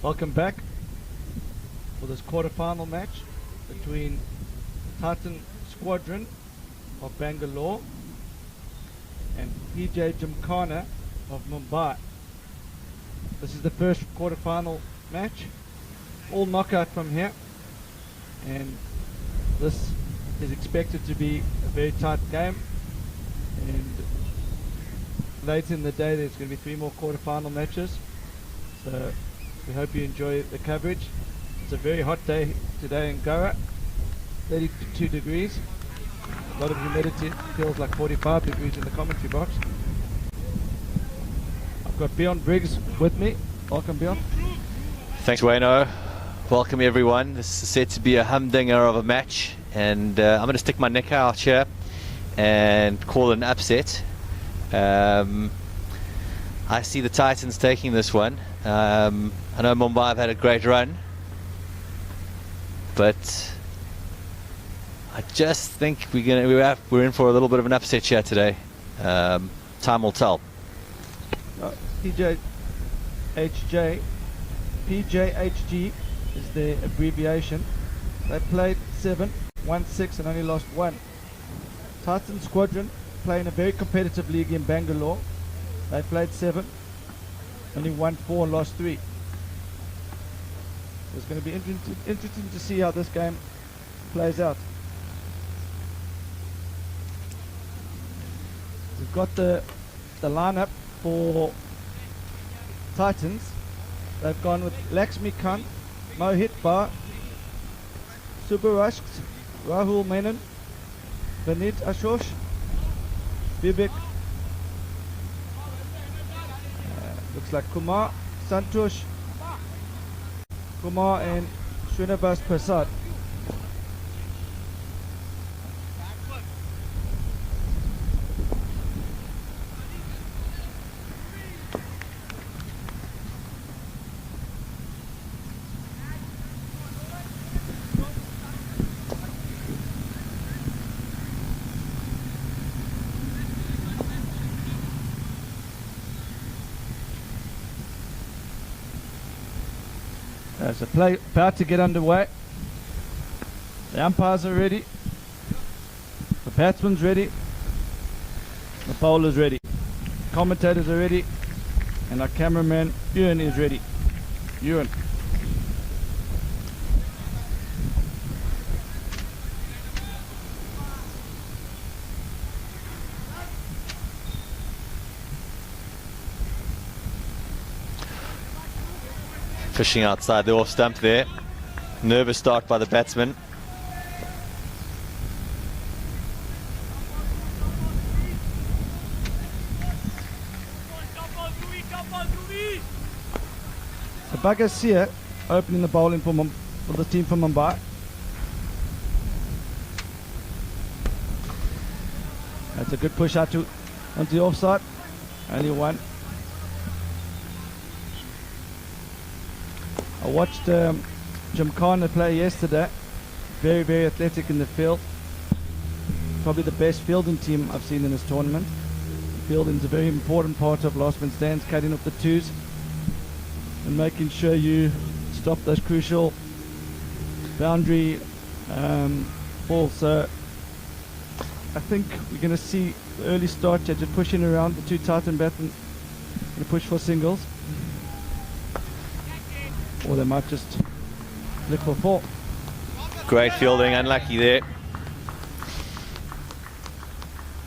Welcome back for this quarterfinal match between Titan Squadron of Bangalore and PJHG of Mumbai. This is the first quarterfinal match, all knockout from here, and this is expected to be a very tight game, and later in the day there's going to be 3 more quarterfinal matches, so we hope you enjoy the coverage. It's a very hot day today in Goa, 32 degrees, a lot of humidity, feels like 45 degrees in the commentary box. I've got Bjorn Briggs with me. Welcome, Bjorn. Thanks, Wayno. Welcome everyone. This is set to be a humdinger of a match, and I'm going to stick my neck out here and call it an upset. I see the Titans taking this one. I know Mumbai have had a great run, but I just think we're in for a little bit of an upset here today. Time will tell. PJHG is their abbreviation. They played 7, won 6 and only lost 1. Titan Squadron play in a very competitive league in Bangalore. They played 7, only won 4 and lost 3. It's going to be interesting to see how this game plays out. We've got the lineup for Titans. They've gone with Laxmikant, Mohit Bar, Subarashk, Rahul Menon, Vinit Ashosh, Vivek, looks like Kumar, Santosh, Kumar and Srinivas Prasad. So play about to get underway. The umpires are ready. The batsman's ready. The bowler's ready. Commentators are ready. And our cameraman Ewan is ready. Ewan. Fishing outside the off stump there. Nervous start by the batsman. So Bagasia opening the bowling for the team from Mumbai. That's a good push out onto the offside. Only 1. I watched Gymkhana play yesterday. Very, very athletic in the field. Probably the best fielding team I've seen in this tournament. Fielding is a very important part of last man stands, cutting up the twos and making sure you stop those crucial boundary balls. So I think we're going to see the early start here, just pushing around the 2 Titan batsmen. Going to push for singles. Or they might just look for 4. Great fielding, unlucky there.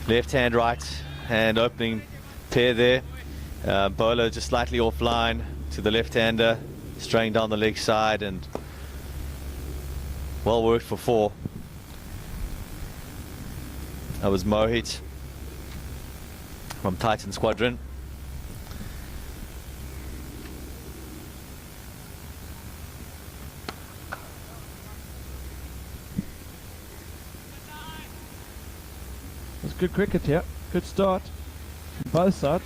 Left hand, right hand opening pair there. Bowler just slightly offline to the left-hander, straying down the leg side, and well worked for 4. That was Mohit from Titan Squadron. It's good cricket here. Good start from both sides.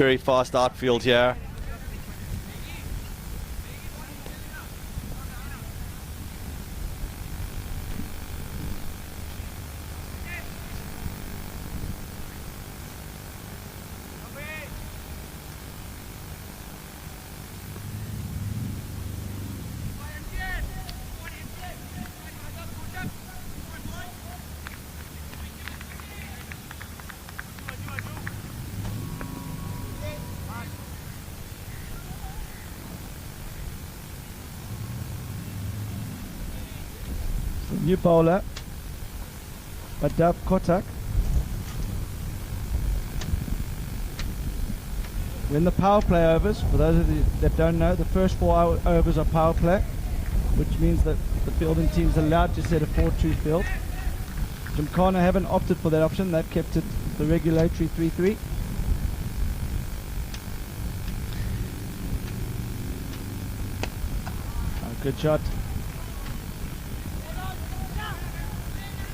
very fast outfield here. New bowler, Adab Kotak. When the power play overs, for those of you that don't know, the first 4 overs are power play, which means that the fielding team's allowed to set a 4-2 field. Gymkhana haven't opted for that option, they've kept it the regulatory 3-3. Good shot.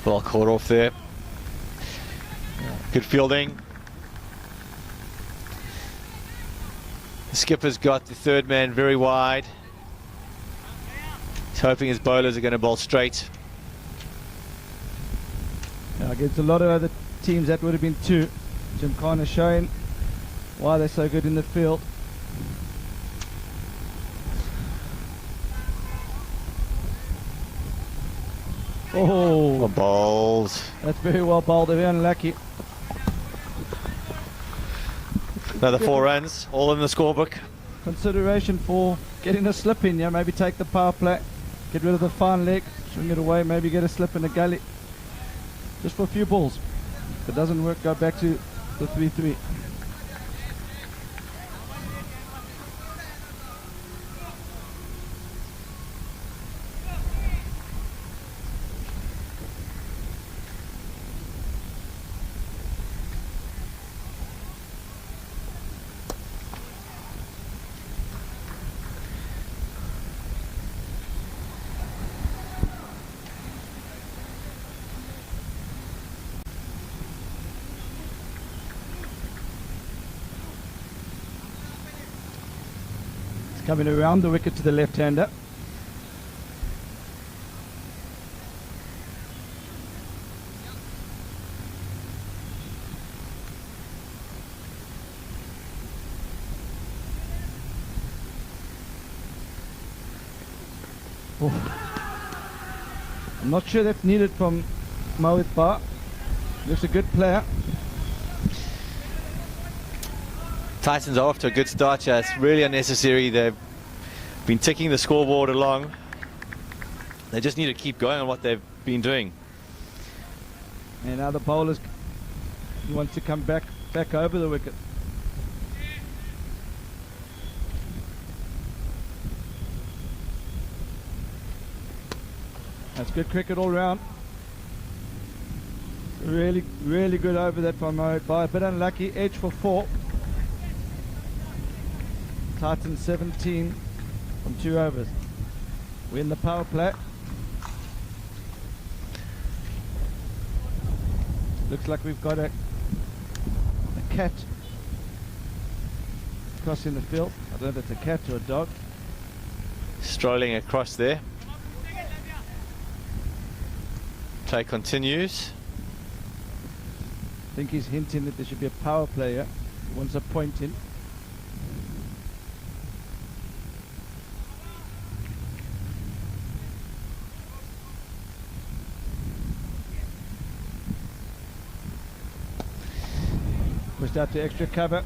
Well caught off there. Good fielding. The skipper's got the third man very wide. He's hoping his bowlers are going to bowl straight. Against a lot of other teams that would have been 2. Gymkhana showing why they're so good in the field. Oh, bowled. That's very well bowled, very unlucky. Another 4 runs, all in the scorebook. Consideration for getting a slip in, yeah, maybe take the power play, get rid of the fine leg, swing it away, maybe get a slip in the gully. Just for a few balls. If it doesn't work, go back to the 3-3. Coming around the wicket to the left-hander. I'm not sure that's needed from Mohit Bar. Looks a good player. Titans are off to a good start here. It's really unnecessary. They've been ticking the scoreboard along. They just need to keep going on what they've been doing. And now the bowlers want to come back over the wicket. That's good cricket all round. Really, really good over that from Mohit Bar. A bit unlucky. Edge for 4. Titans 17 from 2 overs. We're in the power play. Looks like we've got a cat crossing the field. I don't know if it's a cat or a dog. Strolling across there. Play continues. I think he's hinting that there should be a power player. He wants a point in. Pushed out to extra cover.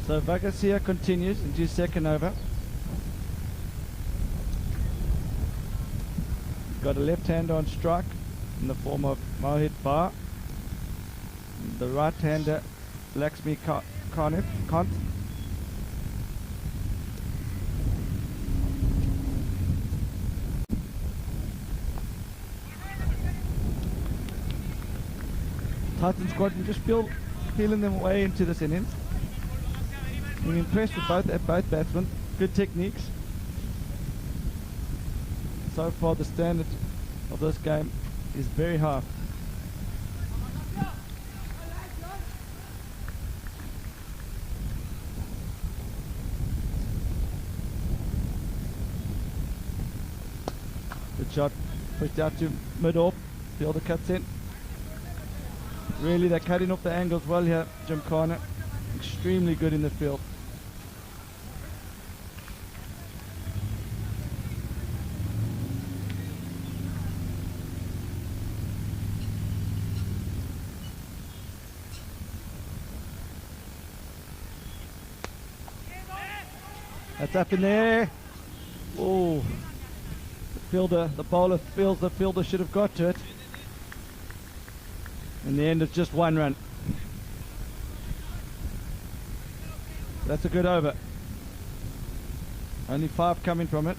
So Vagasia continues into second over. Got a left-hander on strike in the form of Mohit Bar. The right-hander Lakshmi Kant. Titan Squadron just feeling them way into this innings. I'm impressed with both batsmen. Good techniques. So far the standard of this game is very high. Good shot, pushed out to mid-off, fielder cuts in. Really, they're cutting off the angles well here, Gymkhana. Extremely good in the field. That's up in there. Oh, the bowler feels the fielder should have got to it. In the end, it's just one run. That's a good over. Only 5 coming from it.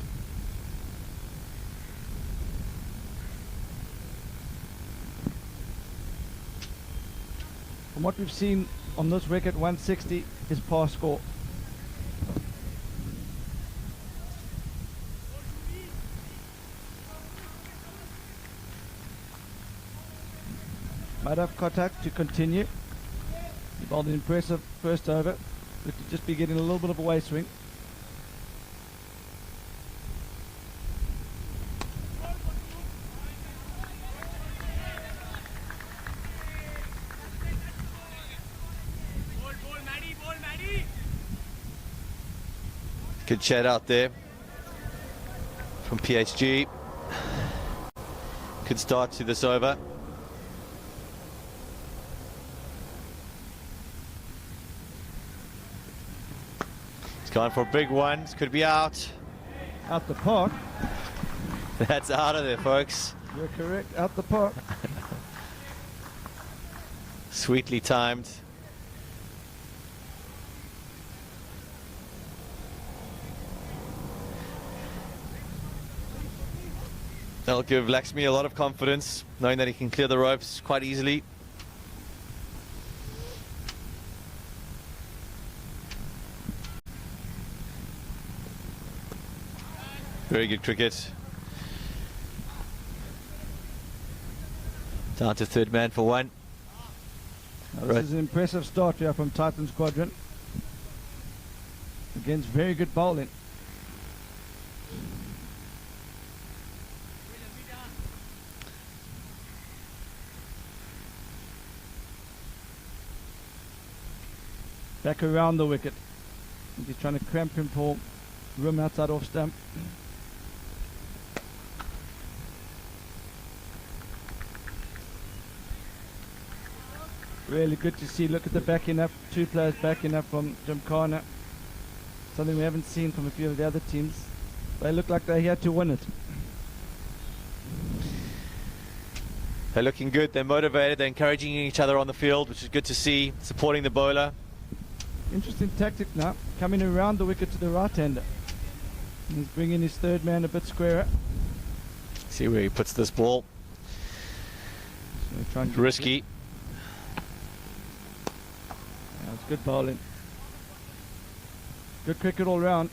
From what we've seen on this record, 160 is par score. Madhav Kotak to continue. He bowled an impressive first over. Looked to just be getting a little bit of a way swing. Good chat out there from PHG. Good start to this over. Going for a big one. This could be out. Out the park. That's out of there, folks. You're correct. Out the park. Sweetly timed. That'll give Lakshmi a lot of confidence, knowing that he can clear the ropes quite easily. Very good cricket. Down to third man for 1. This is an impressive start here from Titan Squadron. Against very good bowling. Back around the wicket. He's trying to cramp him for room outside off stump. Really good to see. Look at the backing up. 2 players backing up from Gymkhana. Something we haven't seen from a few of the other teams. They look like they're here to win it. They're looking good. They're motivated. They're encouraging each other on the field, which is good to see. Supporting the bowler. Interesting tactic now. Coming around the wicket to the right-hander. He's bringing his third man a bit squarer. See where he puts this ball. So risky. It's good bowling. Good cricket all round.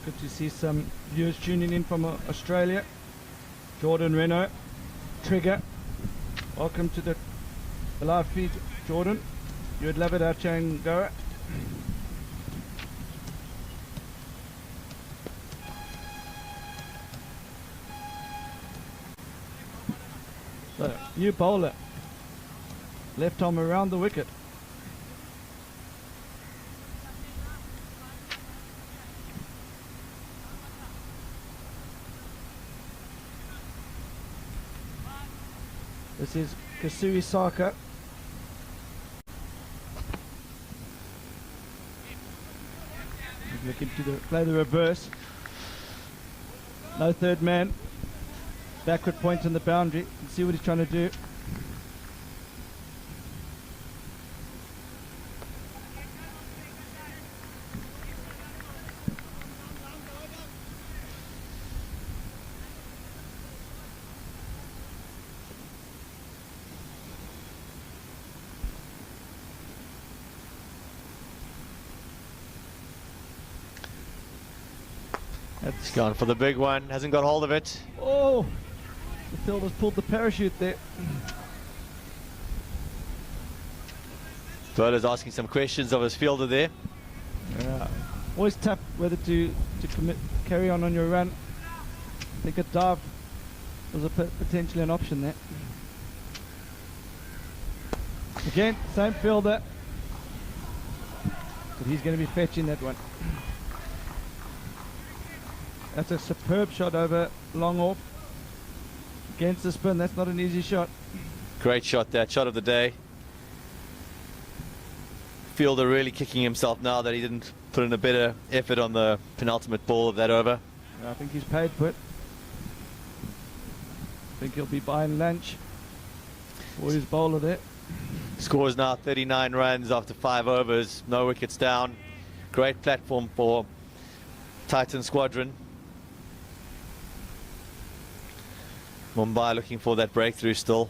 Good to see some viewers tuning in from Australia. Jordan Renault, Trigger, Welcome to the live feed, Jordan. You would love it out Changara. So, new bowler. Left arm around the wicket. This is Kasui Saka. He's looking to play the reverse. No third man. Backward point on the boundary. Let's see what he's trying to do. He's gone for the big one, hasn't got hold of it. Oh! The fielder's pulled the parachute there. Bowler's asking some questions of his fielder there. Yeah. Always tough whether to carry on your run. I think a dive was potentially an option there. Again, same fielder. But he's going to be fetching that one. That's a superb shot over long off. Against the spin, that's not an easy shot. Great shot, that shot of the day. Fielder really kicking himself now that he didn't put in a better effort on the penultimate ball of that over. I think he's paid for it. I think he'll be buying lunch for his bowler there. Scores now 39 runs after 5 overs, no wickets down. Great platform for Titan Squadron. Mumbai looking for that breakthrough still.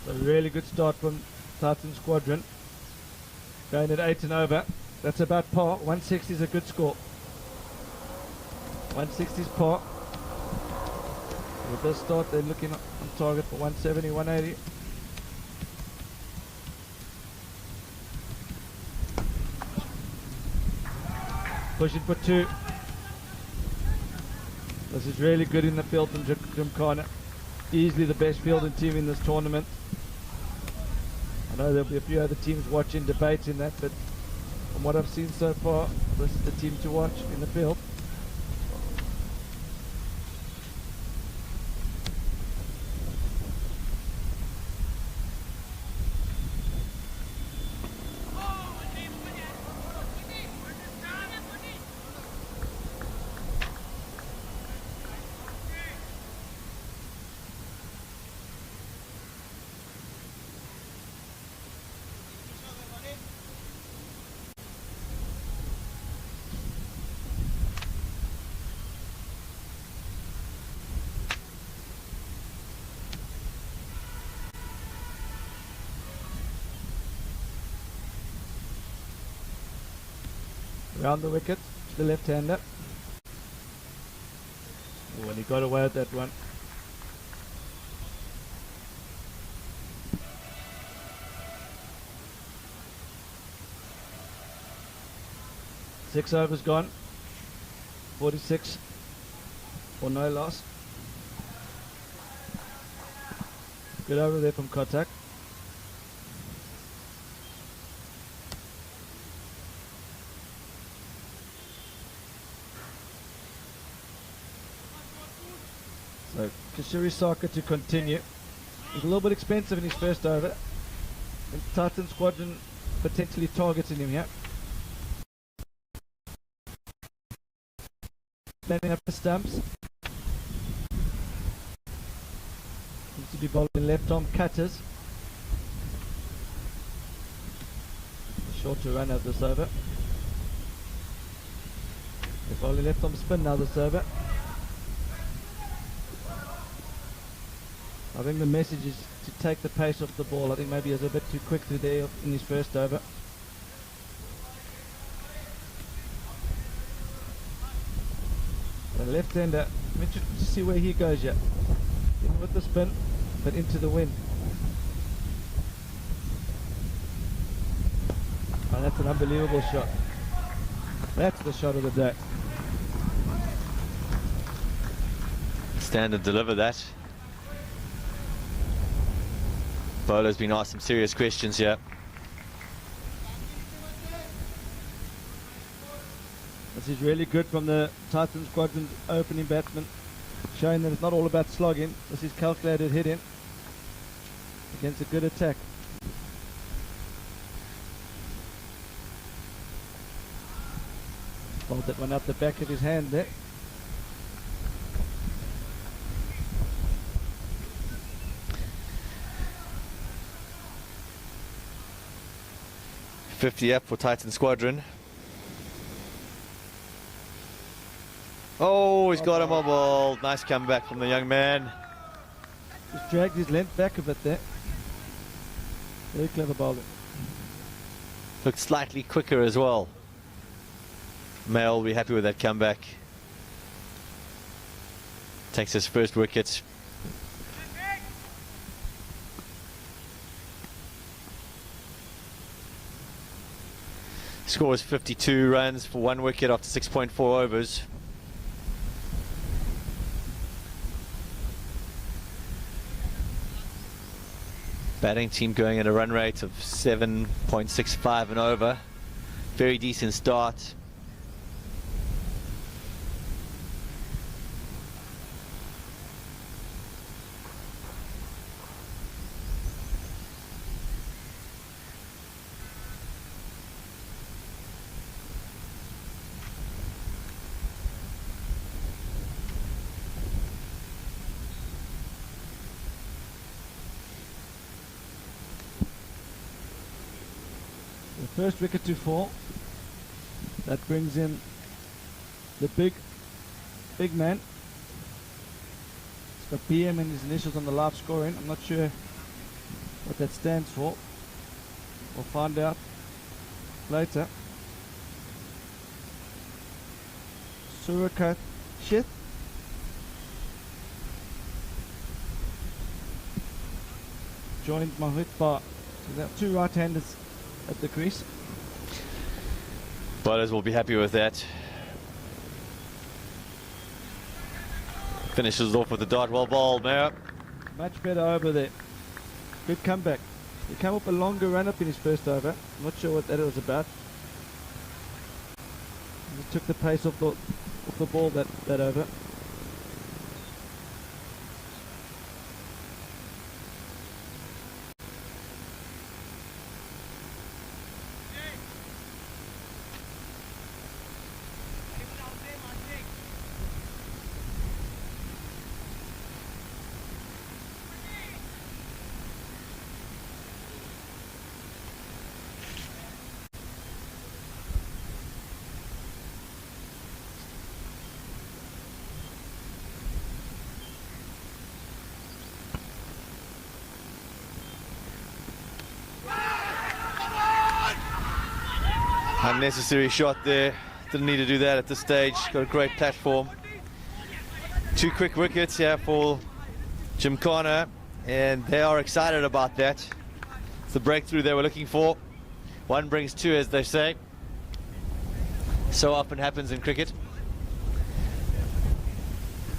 A really good start from Titan Squadron. Going at 8 and over. That's about par. 160 is a good score. 160 is par. With this start, they're looking on target for 170, 180. Pushing for 2. This is really good in the field from Gymkhana. Easily the best fielding team in this tournament. I know there'll be a few other teams watching, debating that, but from what I've seen so far, this is the team to watch in the field. Round the wicket to the left-hander. Oh, and he got away with that one. Six overs gone. 46 for no loss. Good over there from Kotak. So Kishiri Saka to continue. He's a little bit expensive in his first over. And Titan Squadron potentially targeting him here. Standing up the stumps. Needs to be bowling left arm cutters. Short to run out this over. They're bowling left arm spin now this over. I think the message is to take the pace off the ball. I think maybe he was a bit too quick through there in his first over. The left-hander, I'm interested to see where he goes yet. In with the spin, but into the wind. Oh, that's an unbelievable shot. That's the shot of the day. Stand and deliver that. Bowler's been asked some serious questions here. This is really good from the Titan Squadron's opening batsman, showing that it's not all about slogging. This is calculated hitting against a good attack. Bowled that one up the back of his hand there. .50 up for Titan Squadron. Oh, he's got him on ball. Nice comeback from the young man. Just dragged his length back a bit there. Very clever bowling. Looked slightly quicker as well. Mail will be happy with that comeback. Takes his first wicket. Scores 52 runs for 1 wicket after 6.4 overs. Batting team going at a run rate of 7.65 and over. Very decent start. First wicket to fall. That brings in the big man. It's got PM and his initials on the live scoring. I'm not sure what that stands for. We'll find out later. Surakat Shith. Joined Mahut Bar. So there are 2 right-handers at the crease. Bowlers will be happy with that. Finishes off with the dart. Well bowled, Mayor. Much better over there. Good comeback. He came up a longer run up in his first over. I'm not sure what that was about. He took the pace off the ball that over. Unnecessary shot there. Didn't need to do that at this stage. Got a great platform. 2 quick wickets here for Gymkhana, and they are excited about that. It's the breakthrough they were looking for. 1 brings 2, as they say. So often happens in cricket.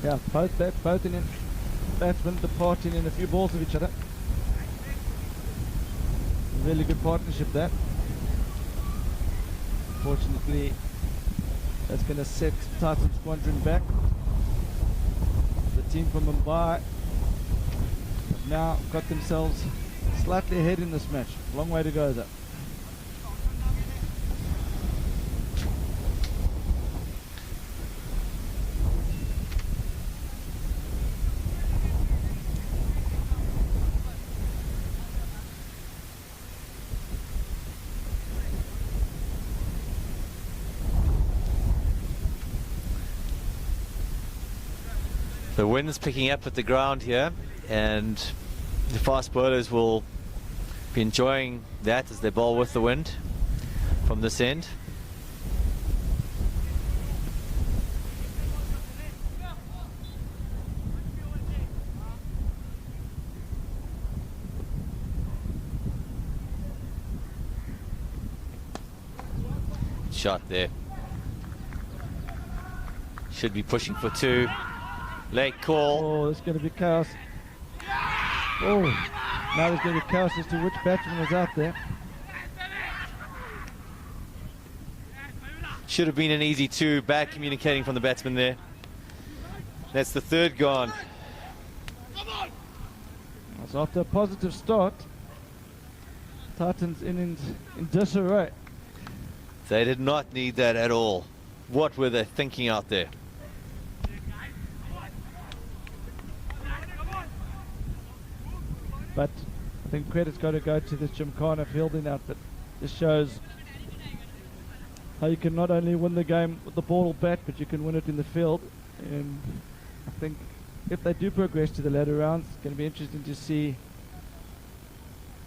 Yeah, both batsmen departing in a few balls of each other. Really good partnership there. Fortunately, that's going to set Titan Squadron back. The team from Mumbai have now got themselves slightly ahead in this match. Long way to go though. The wind's picking up at the ground here, and the fast bowlers will be enjoying that as they bowl with the wind from this end. Shot there. Should be pushing for 2. Late call. Oh, there's going to be chaos. Oh, now there's going to be chaos as to which batsman is out there. Should have been an easy 2. Bad communicating from the batsman there. That's the 3rd gone. So after a positive start, Titans in disarray. They did not need that at all. What were they thinking out there? But I think credit's got to go to the Gymkhana fielding outfit. This shows how you can not only win the game with the ball or bat, but you can win it in the field. And I think if they do progress to the latter rounds, it's going to be interesting to see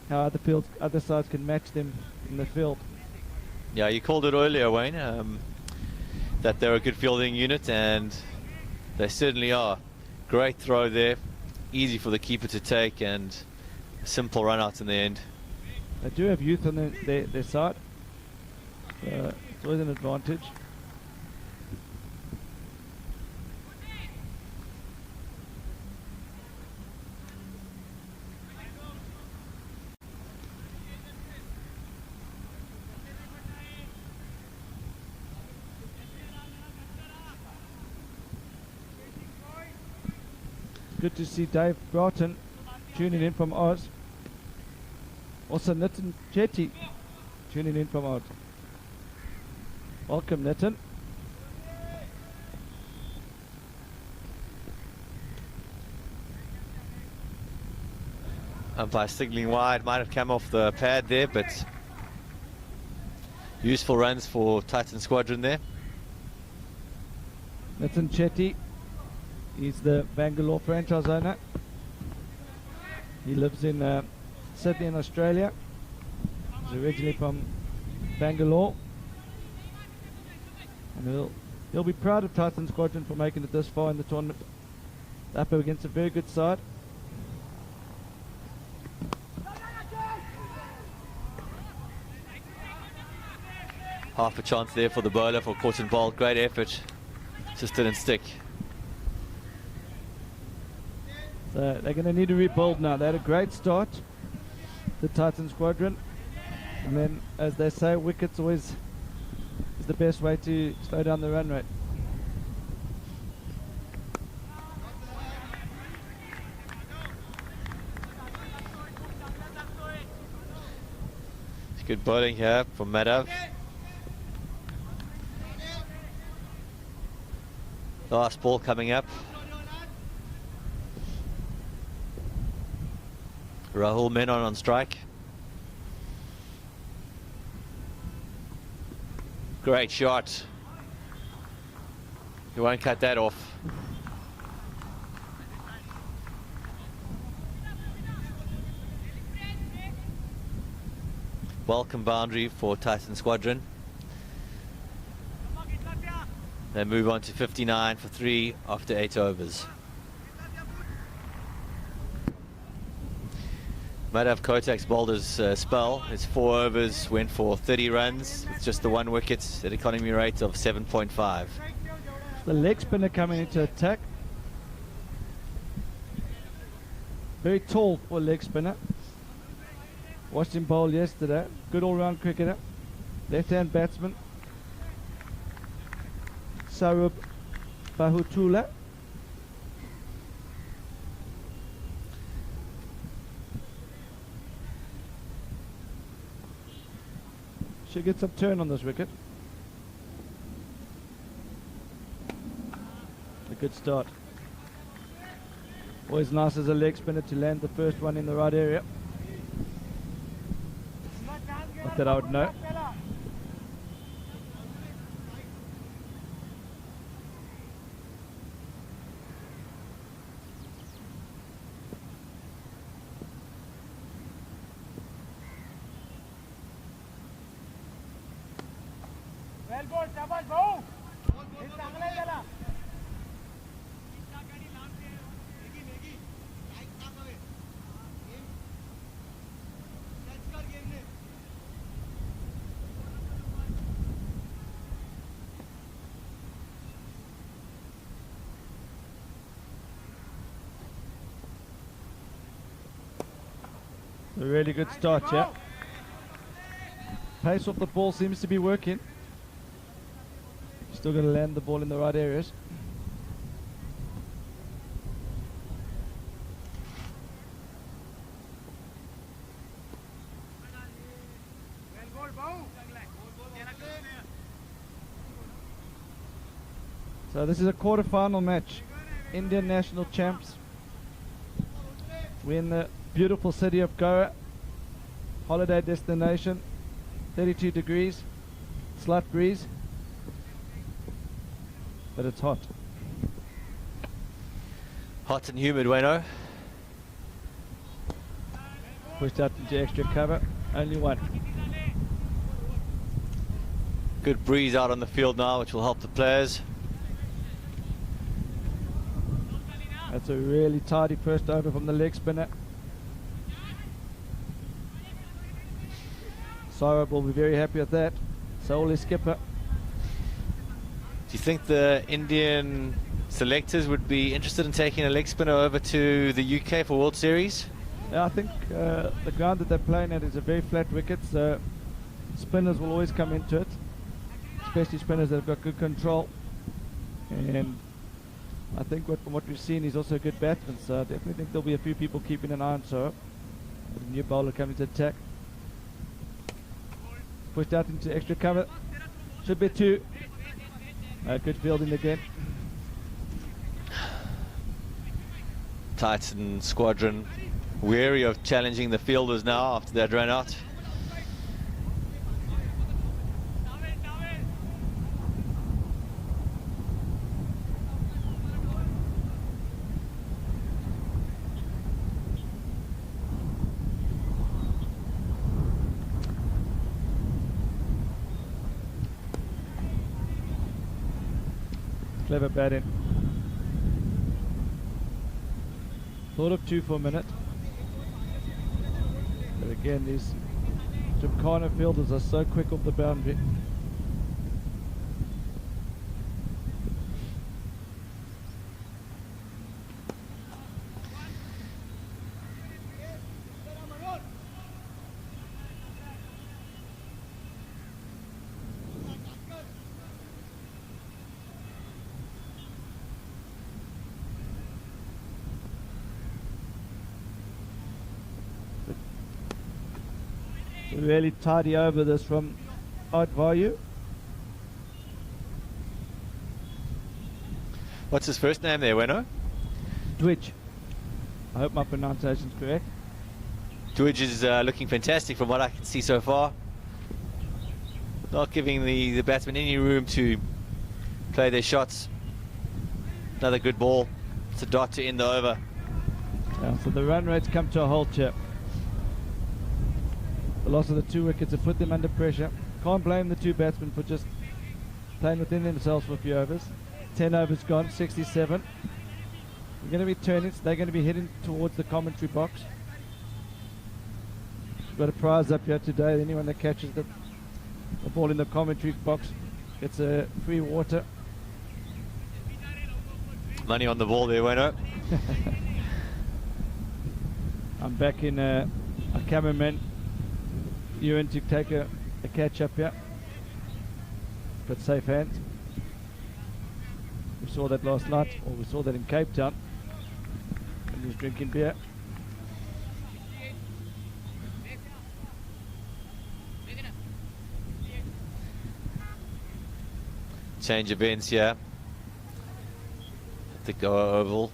how other sides can match them in the field. Yeah, you called it earlier, Wayne, that they're a good fielding unit, and they certainly are. Great throw there, easy for the keeper to take, and a simple run out in the end. They do have youth on their side, so it's always an advantage. Good to see Dave Broughton tuning in from Oz. Also Nitin Chetty tuning in from Oz. Welcome, Nitin. Umpire signaling wide, might have come off the pad there, but useful runs for Titan Squadron there. Nitin Chetty. He's the Bangalore franchise owner. He lives in Sydney in Australia. He's originally from Bangalore. And he'll be proud of Titan Squadron for making it this far in the tournament. Up against a very good side. Half a chance there for the bowler for caught and bowled. Great effort. Just didn't stick. So they're going to need to rebuild now. They had a great start, the Titan Squadron. And then, as they say, wickets always is the best way to slow down the run rate. It's good bowling here from Madhav. Last ball coming up. Rahul Menon on strike. Great shot. You won't cut that off. Welcome boundary for Titan Squadron. They move on to 59 for 3 after 8 overs. Madhav Kotak's bowled his spell. His 4 overs went for 30 runs with just the 1 wicket at economy rate of 7.5. The leg spinner coming into attack. Very tall for a leg spinner. Watched him bowl yesterday. Good all-round cricketer. Left-hand batsman. Sarub Bahutula. Should get some turn on this wicket. A good start. Always nice as a leg spinner to land the first one in the right area. Not that I would know. A really good start, yeah. Pace off the ball seems to be working. Still got to land the ball in the right areas. So this is a quarter-final match. Indian national champs. We're in the beautiful city of Goa, holiday destination, 32 degrees, slight breeze, but it's hot. Hot and humid, Wayno. Pushed out into extra cover, only one. Good breeze out on the field now, which will help the players. That's a really tidy first over from the leg spinner. Saurabh will be very happy with that. So will his skipper. Do you think the Indian selectors would be interested in taking a leg spinner over to the UK for World Series? Yeah, I think the ground that they're playing at is a very flat wicket, so spinners will always come into it, especially spinners that have got good control. And I think from what we've seen, he's also a good batsman, so I definitely think there'll be a few people keeping an eye on Saurabh. The new bowler coming to attack. Pushed out into extra cover. Should be two. Good fielding again. Titan Squadron wary of challenging the fielders now after that run out. Clever batting. Thought of two for a minute. But again, these Gymkhana fielders are so quick off the boundary. Really tidy over this from Advayu. What's his first name there, Weno? Dwidge. I hope my pronunciation's correct. Dwidge is looking fantastic from what I can see so far. Not giving the batsmen any room to play their shots. Another good ball. It's a dot to end the over. Yeah, so the run rates come to a halt here. The loss of the two wickets have put them under pressure. Can't blame the two batsmen for just playing within themselves for a few overs. 10 overs gone, 67. We're going to be turning, so they're going to be heading towards the commentary box. We've got a prize up here today. Anyone that catches the ball in the commentary box gets a free water. Money on the ball there, Weno. I'm back in a cameraman Ewan to take a catch up here. But safe hands. We saw that last night, or we saw that in Cape Town when he was drinking beer. Change of ends here. The Goa Oval.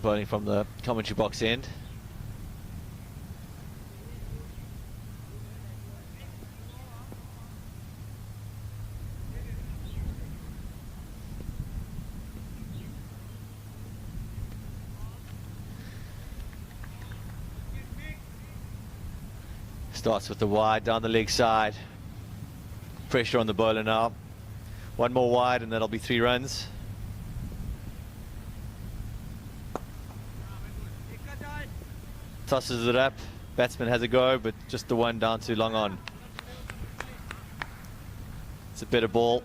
Bowling from the commentary box end. Starts with the wide down the leg side. Pressure on the bowler now. One more wide and that'll be 3 runs. Tosses it up. Batsman has a go, but just the one down too long on. It's a better ball.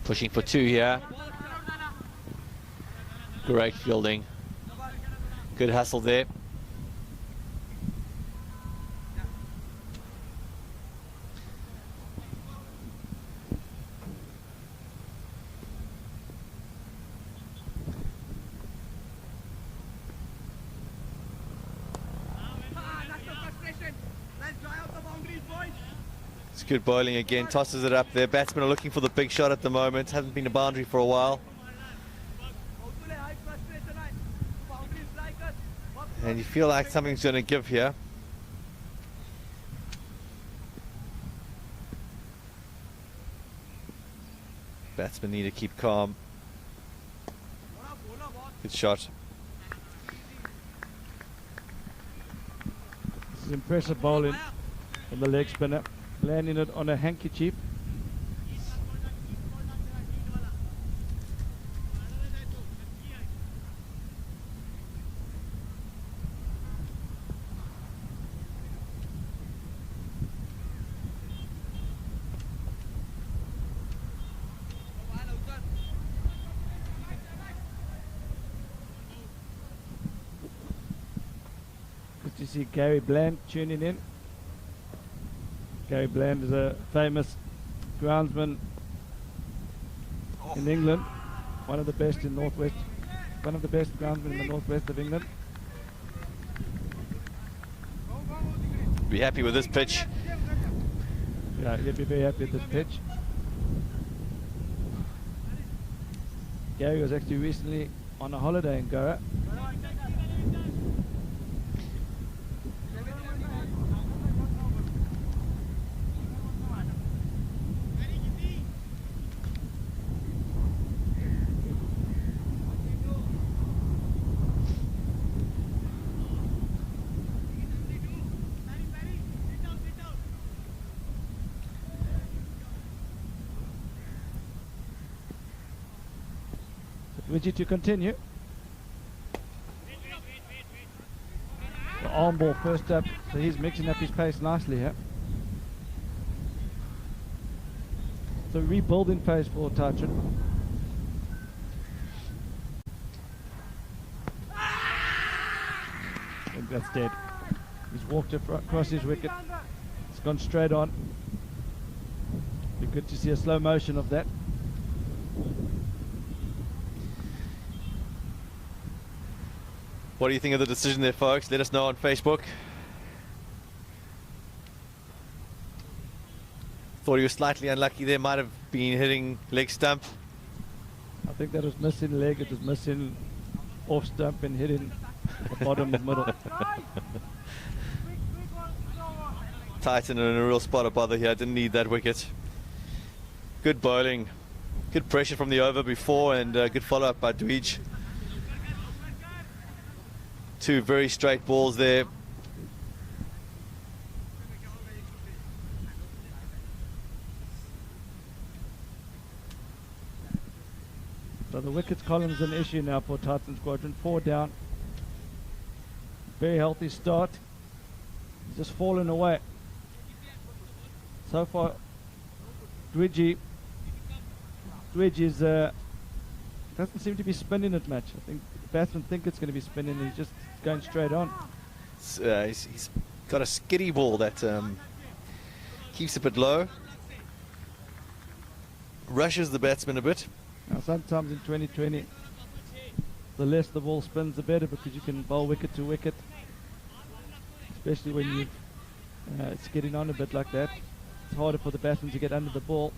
Pushing for 2 here. Great fielding. Good hustle there. It's good bowling again, tosses it up there. Batsmen are looking for the big shot at the moment. Hasn't been a boundary for a while. And you feel like something's going to give here. Batsmen need to keep calm. Good shot. This is impressive bowling from the leg spinner, landing it on a handkerchief. You see Gary Bland tuning in. Gary Bland is a famous groundsman in England, one of the best in northwest, one of the best groundsmen in the northwest of England. Be happy with this pitch. Yeah, he'll be very happy with this pitch. Gary was actually recently on a holiday in Goa. Widget to continue. The arm ball first up, so he's mixing up his pace nicely here. So rebuilding pace for Tachin. I think that's dead. He's walked across his wicket. It's gone straight on. Be good to see a slow motion of that. What do you think of the decision there, folks? Let us know on Facebook. Thought he was slightly unlucky there, might have been hitting leg stump. I think that was missing leg, it was missing off stump and hitting the bottom of middle. Titan in a real spot of bother here, didn't need that wicket. Good bowling, good pressure from the over before, and good follow-up by Dweej. 2 very straight balls there. So the wickets column is an issue now for Titan Squadron. 4 down. Very healthy start. He's just fallen away. So far, Dwidgy is doesn't seem to be spinning it much. I think the batsmen think it's going to be spinning, and he's just going straight on. He's got a skiddy ball that keeps it a bit low, rushes the batsman a bit. Now sometimes in 2020, the less the ball spins, the better, because you can bowl wicket to wicket, especially when it's getting on a bit like that. It's harder for the batsman to get under the ball.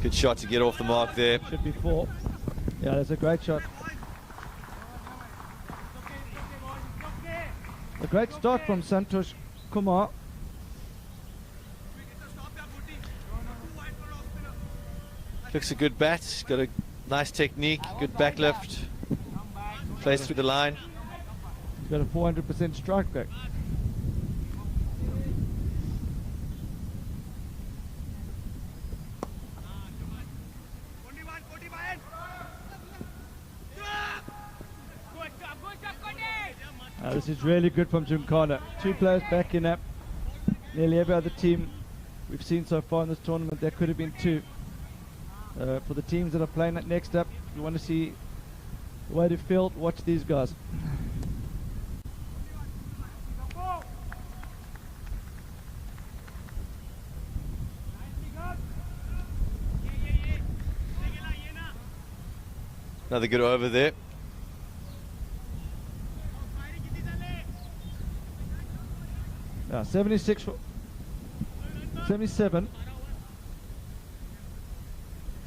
Good shot to get off the mark there. Should be 4. Yeah, that's a great shot. A great start from Santosh Kumar. Looks a good bat. He's got a nice technique, good backlift. Plays through the line. He's got a 400% strike back. This is really good from Gymkhana. 2 players back in up. Nearly every other team we've seen so far in this tournament, there could have been 2. For the teams that are playing next up, if you want to see the way to field, watch these guys. Another good over there. Now 76 for 77.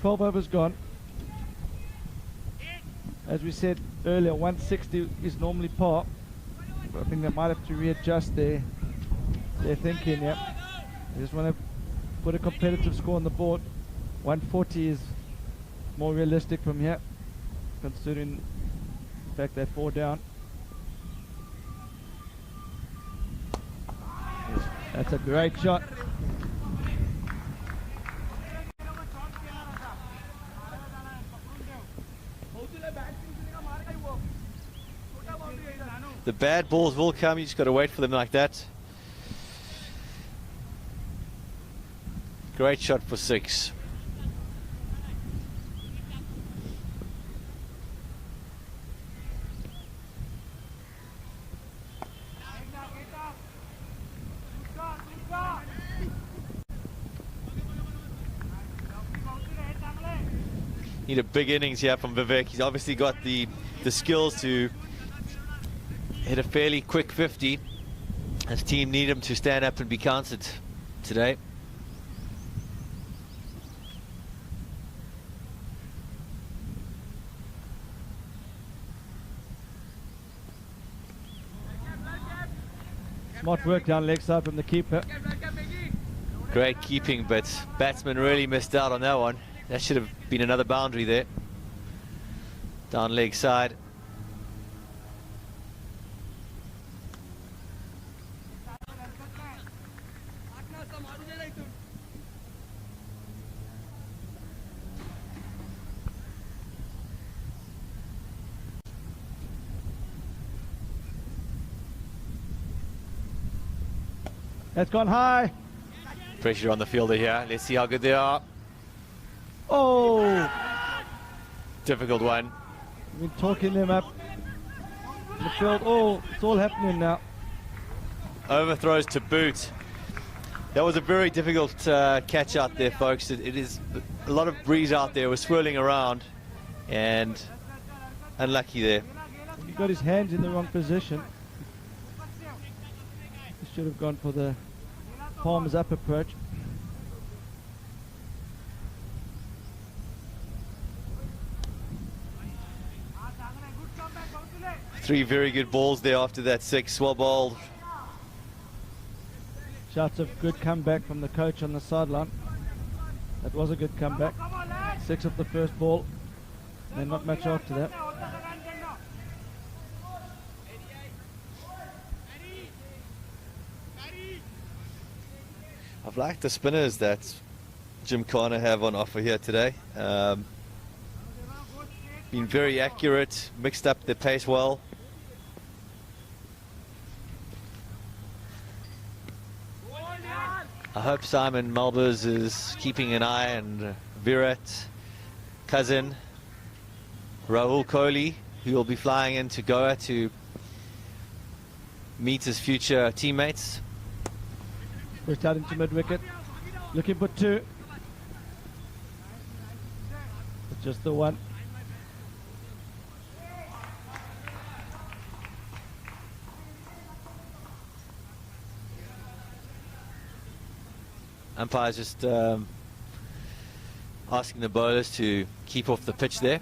12 overs gone. As we said earlier, 160 is normally par. But I think they might have to readjust their thinking. Yeah, they just want to put a competitive score on the board. 140 is more realistic from here, considering the fact they're 4 down. That's a great shot. The bad balls will come, you just got to wait for them like that. Great shot for 6. Need a big innings here from Vivek. He's obviously got the skills to hit a fairly quick 50. His team need him to stand up and be counted today. Smart work down leg side from the keeper. Great keeping, but batsman really missed out on that one. That should have been another boundary there. Down leg side. That's gone high. Pressure on the fielder here. Let's see how good they are. Oh! Difficult one. We've been talking them up in the field. Oh, it's all happening now. Overthrows to boot. That was a very difficult catch out there, folks. It is a lot of breeze out there. We're swirling around and unlucky there. He got his hands in the wrong position. He should have gone for the palms up approach. Three very good balls there after that 6. Well bowled. Shouts of good comeback from the coach on the sideline. That was a good comeback. 6 off the first ball, and not much after that. I've liked the spinners that Gymkhana have on offer here today. Been very accurate, mixed up the pace well. I hope Simon Malbers is keeping an eye, and Virat, cousin, Rahul Kohli, who will be flying into Goa to meet his future teammates. We're starting to mid-wicket, looking for two. It's just the one. Umpire's just asking the bowlers to keep off the pitch there.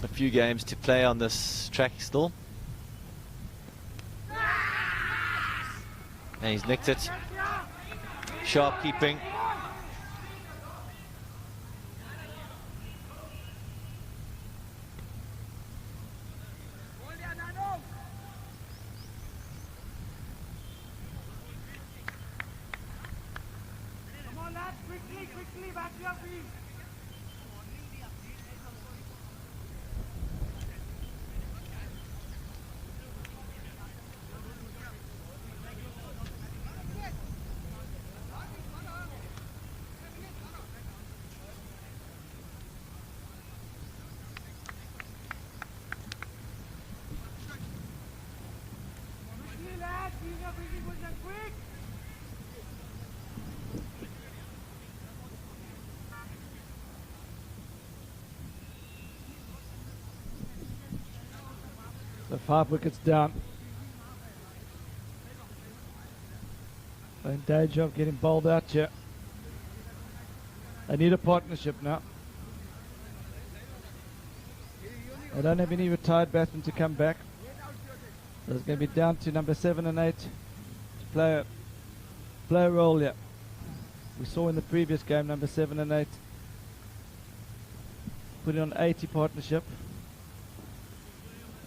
A few games to play on this track still. And he's nicked it. Sharp keeping. So 5 wickets down. In danger of getting bowled out here. They need a partnership now. They don't have any retired batsmen to come back. So it's going to be down to number 7 and 8 to play a role here. We saw in the previous game number 7 and 8 putting on 80 partnership.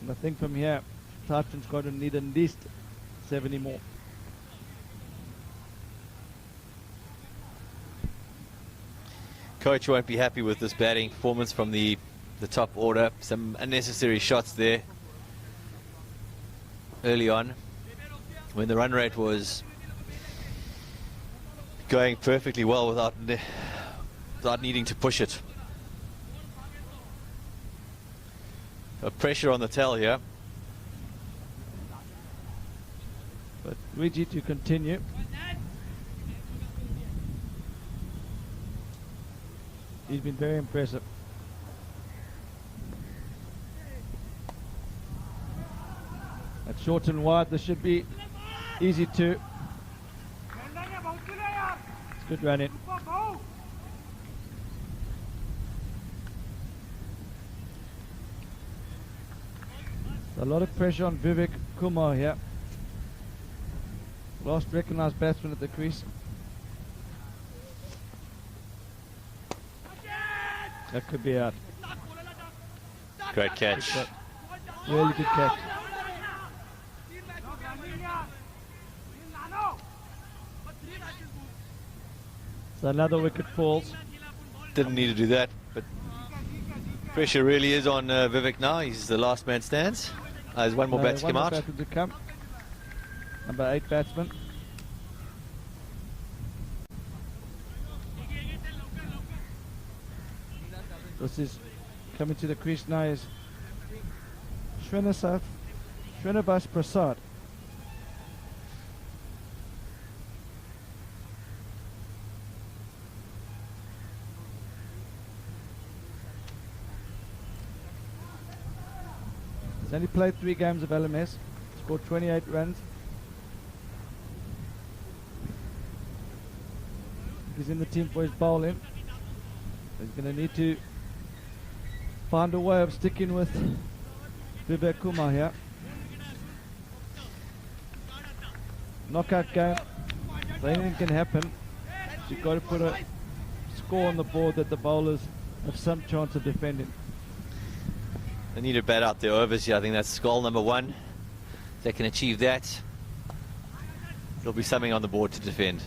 And I think from here, Titan Squadron need at least 70 more. Coach won't be happy with this batting performance from the top order. Some unnecessary shots there early on when the run rate was going perfectly well without needing to push it. Pressure on the tail here. But Luigi to continue. He's been very impressive. At short and wide, this should be easy too. It's good run in. A lot of pressure on Vivek Kumar here. Last recognised batsman at the crease. That could be out. Great catch. Really good catch. So another wicket falls. Didn't need to do that, but pressure really is on Vivek now. He's the last man stands. There's one more bat to come out. Batsman to come. Number 8 batsman. This is coming to the crease now is Srinivas Prasad. He's only played 3 games of LMS, scored 28 runs. He's in the team for his bowling. He's going to need to find a way of sticking with Vivek Kumar here. Knockout game, so anything can happen. You've got to put a score on the board that the bowlers have some chance of defending. They need to bat out their overs here. I think that's goal number 1. If they can achieve that, there'll be something on the board to defend.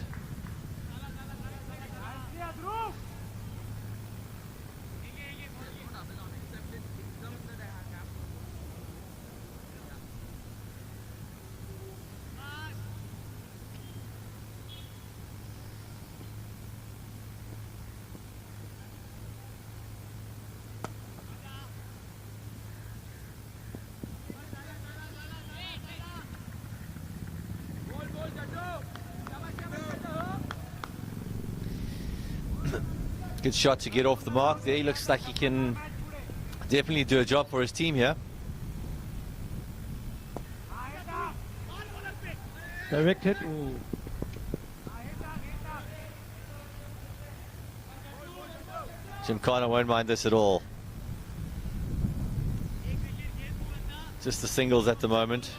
Good shot to get off the mark there. He looks like he can definitely do a job for his team here. Direct hit. Ooh. Gymkhana won't mind this at all. Just the singles at the moment.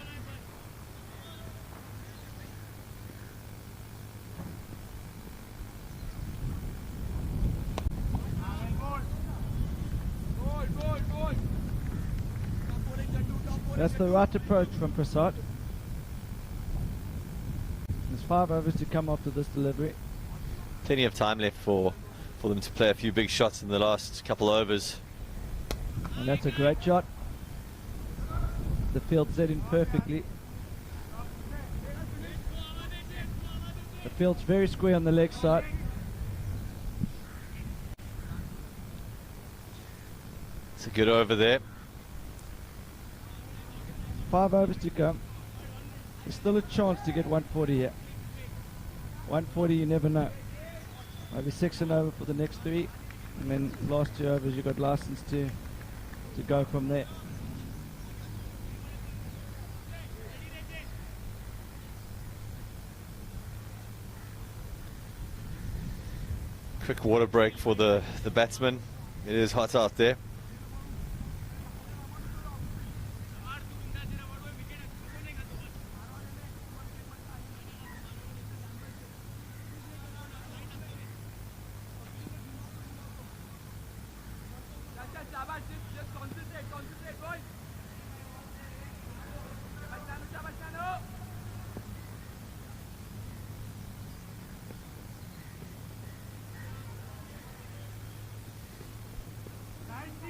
That's the right approach from Prasad. There's 5 overs to come after this delivery. Plenty of time left for them to play a few big shots in the last couple of overs. And that's a great shot. The field set in perfectly. The field's very square on the leg side. It's a good over there. 5 overs to come. There's still a chance to get 140 here. 140, you never know. Maybe 6 and over for the next 3, and then last 2 overs you got license to go from there. Quick water break for the batsman. It is hot out there.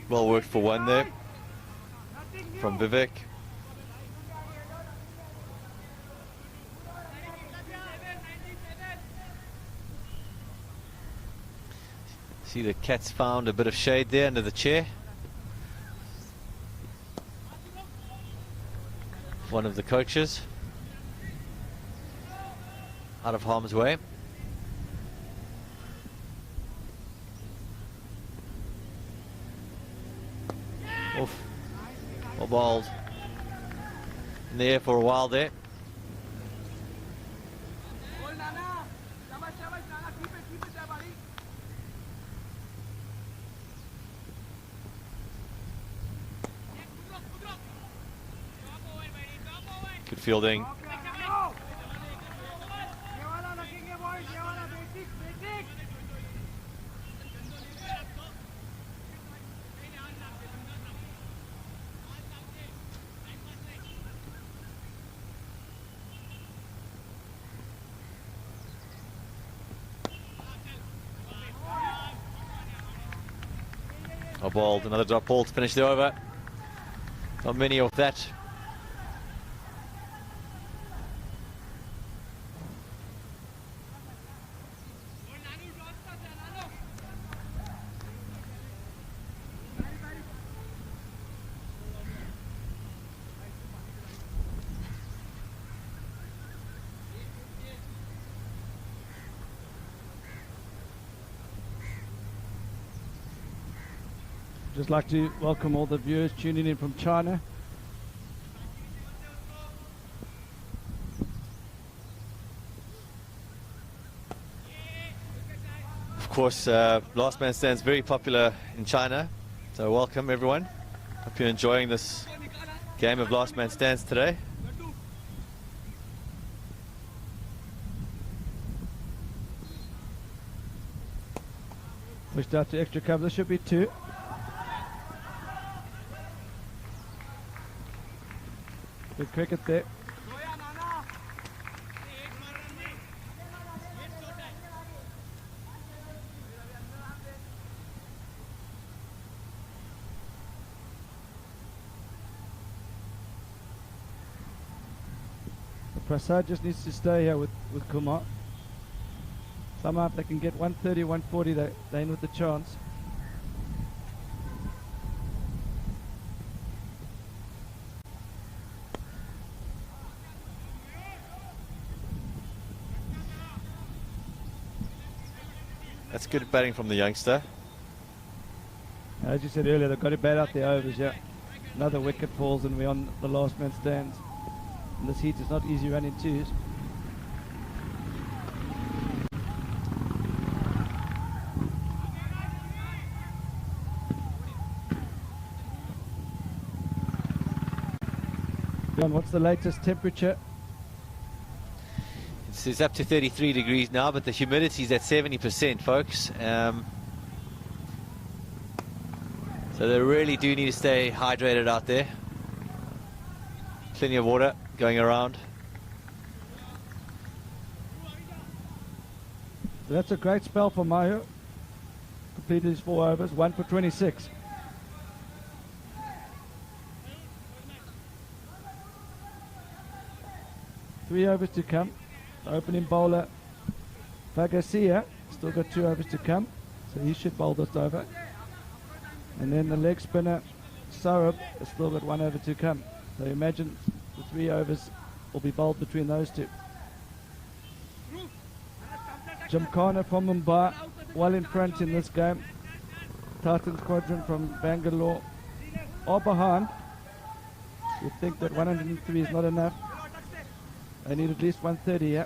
Well worked for 1 there from Vivek. See the cat's found a bit of shade there under the chair. One of the coaches out of harm's way. Oof. Well bowled in the air for a while there. Good fielding. Oh, bowled, another drop ball to finish the over. Not many of that. Just like to welcome all the viewers tuning in from China. Of course, Last Man Stands very popular in China, so welcome everyone. Hope you're enjoying this game of Last Man Stands today. Pushed out to extra cover. There should be 2. Good cricket there. Prasad just needs to stay here with Kumar. Somehow if they can get 130, 140, they're in with the chance. That's good batting from the youngster. As you said earlier, they've got to bat out the overs, yeah. Another wicket falls and we're on the last man stands. And this heat is not easy running twos. John, what's the latest temperature? It's up to 33 degrees now, but the humidity's at 70%, folks. So they really do need to stay hydrated out there. Plenty of water going around. So that's a great spell for Mayu. Completed his 4 overs, 1 for 26. Three overs to come. The opening bowler, Fagasia, still got 2 overs to come, so he should bowl this over. And then the leg spinner, Saurabh, has still got 1 over to come. So imagine the 3 overs will be bowled between those two. Gymkhana from Mumbai, well in front in this game. Titan Squadron from Bangalore are behind. You'd think that 103 is not enough. They need at least 130, yeah.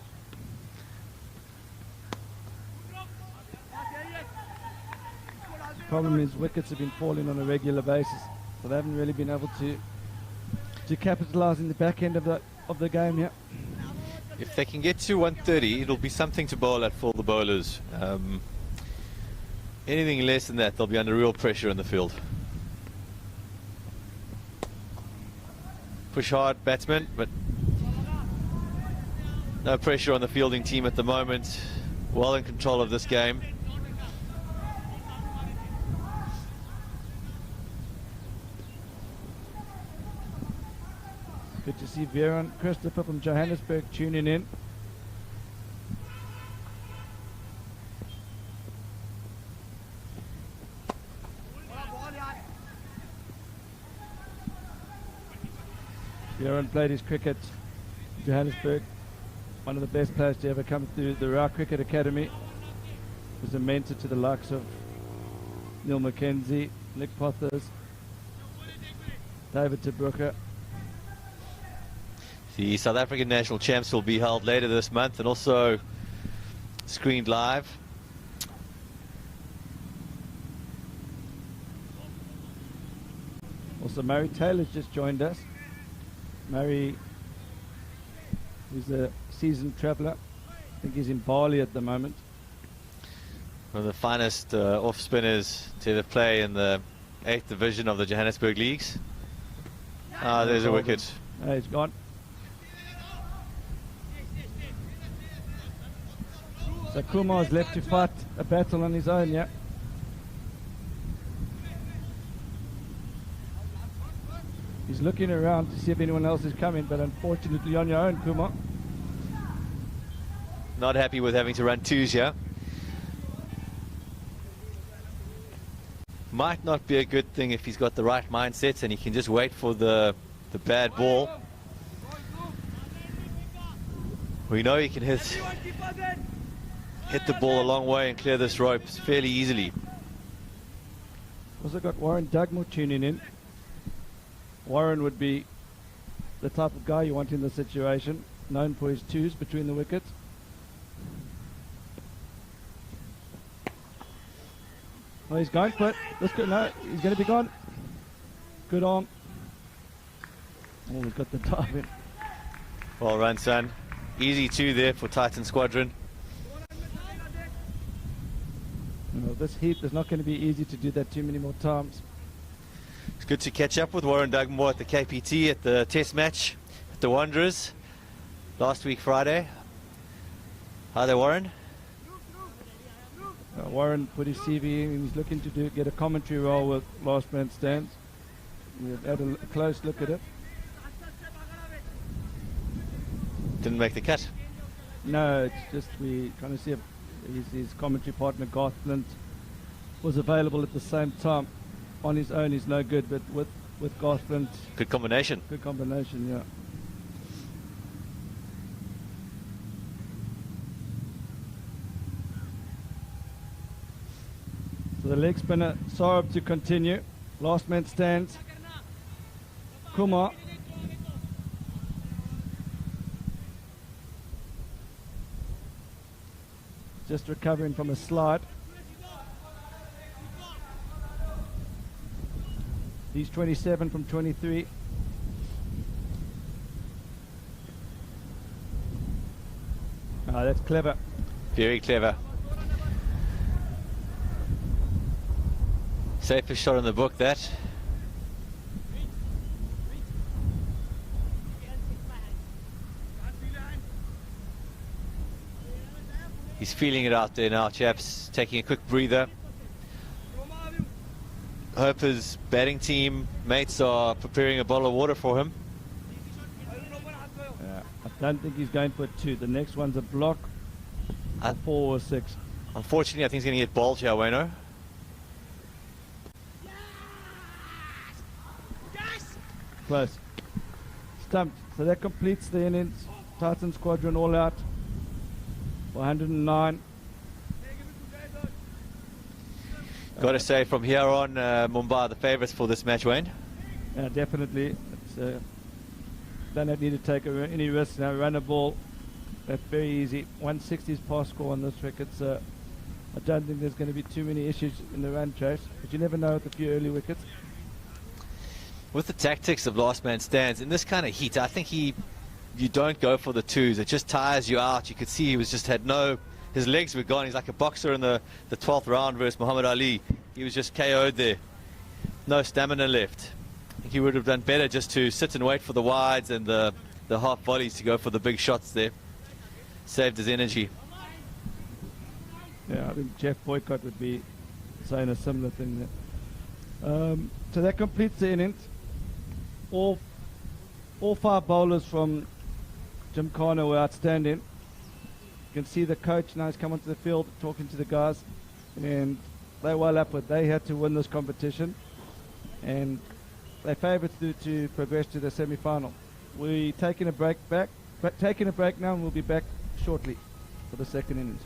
The problem is wickets have been falling on a regular basis, so they haven't really been able to capitalise in the back end of the game, yeah. If they can get to 130, it'll be something to bowl at for the bowlers. Anything less than that, they'll be under real pressure in the field. Push hard, batsmen, but no pressure on the fielding team at the moment. Well in control of this game. Good to see Veron Christopher from Johannesburg tuning in. Veron played his cricket in Johannesburg. One of the best players to ever come through the Ra Cricket Academy. Was a mentor to the likes of Neil McKenzie, Nick Pothers, David Tebruka. The South African National Champs will be held later this month and also screened live. Also, Murray Taylor's just joined us. Murray is a seasoned traveller. I think he's in Bali at the moment. One of the finest off spinners to ever play in the 8th division of the Johannesburg leagues. Ah, there's a wicket. Oh, he's gone. So Kumar's left to fight a battle on his own, yeah. He's looking around to see if anyone else is coming, but unfortunately on your own, Kumar. Not happy with having to run twos here. Might not be a good thing if he's got the right mindset and he can just wait for the bad ball. We know he can hit the ball a long way and clear this rope fairly easily. Also got Warren Dugmore tuning in. Warren would be the type of guy you want in the situation, known for his twos between the wickets. Oh, he's going for it. No, he's going to be gone. Good arm. Oh, he's got the dive in. Well run, son. Easy two there for Titan Squadron. Well, this heat is not going to be easy to do that too many more times. It's good to catch up with Warren Dugmore at the KPT at the test match at the Wanderers last week Friday. Hi there, Warren. Warren put his CV in. He's looking to get a commentary role with Last Man Stands. We've had a close look at it. didn't make the cut. No, it's just we trying to see if his commentary partner Garth Flint was available at the same time. On his own, he's no good, but with Garth Flint, Good combination. good combination, yeah. So the leg spinner, Saurabh to continue. Last man stands. Kumar. Just recovering from a slide. He's 27 from 23. Ah, that's clever. Very clever. Safest shot in the book, that. He's feeling it out there now, chaps. Taking a quick breather. Hope his batting team mates are preparing a bottle of water for him. Yeah, I don't think he's going for a 2. The next one's a block, a 4 or 6. Unfortunately, I think he's going to get bowled here, Wayno. Close. Stumped. So that completes the innings. Titan Squadron all out for 109. Got to say, from here on, Mumbai are the favourites for this match, Wayne. Yeah, definitely. It's, don't need to take any risks now. Run a ball. That's very easy. 160 is pass score on this wicket. So I don't think there's going to be too many issues in the run chase. But you never know with a few early wickets. With the tactics of last man stands, in this kind of heat, I think you don't go for the 2s. It just tires you out. You could see he was just his legs were gone. He's like a boxer in the 12th round versus Muhammad Ali. He was just KO'd there. No stamina left. I think he would have done better just to sit and wait for the wides and the half volleys to go for the big shots there. Saved his energy. Yeah, I think Jeff Boycott would be saying a similar thing there. So that completes the innings. All 5 bowlers from Gymkhana were outstanding. You can see the coach now has come onto the field talking to the guys, and they're well up with. They had to win this competition, and they're favourites to progress to the semi-final. We're taking a break now, and we'll be back shortly for the second innings.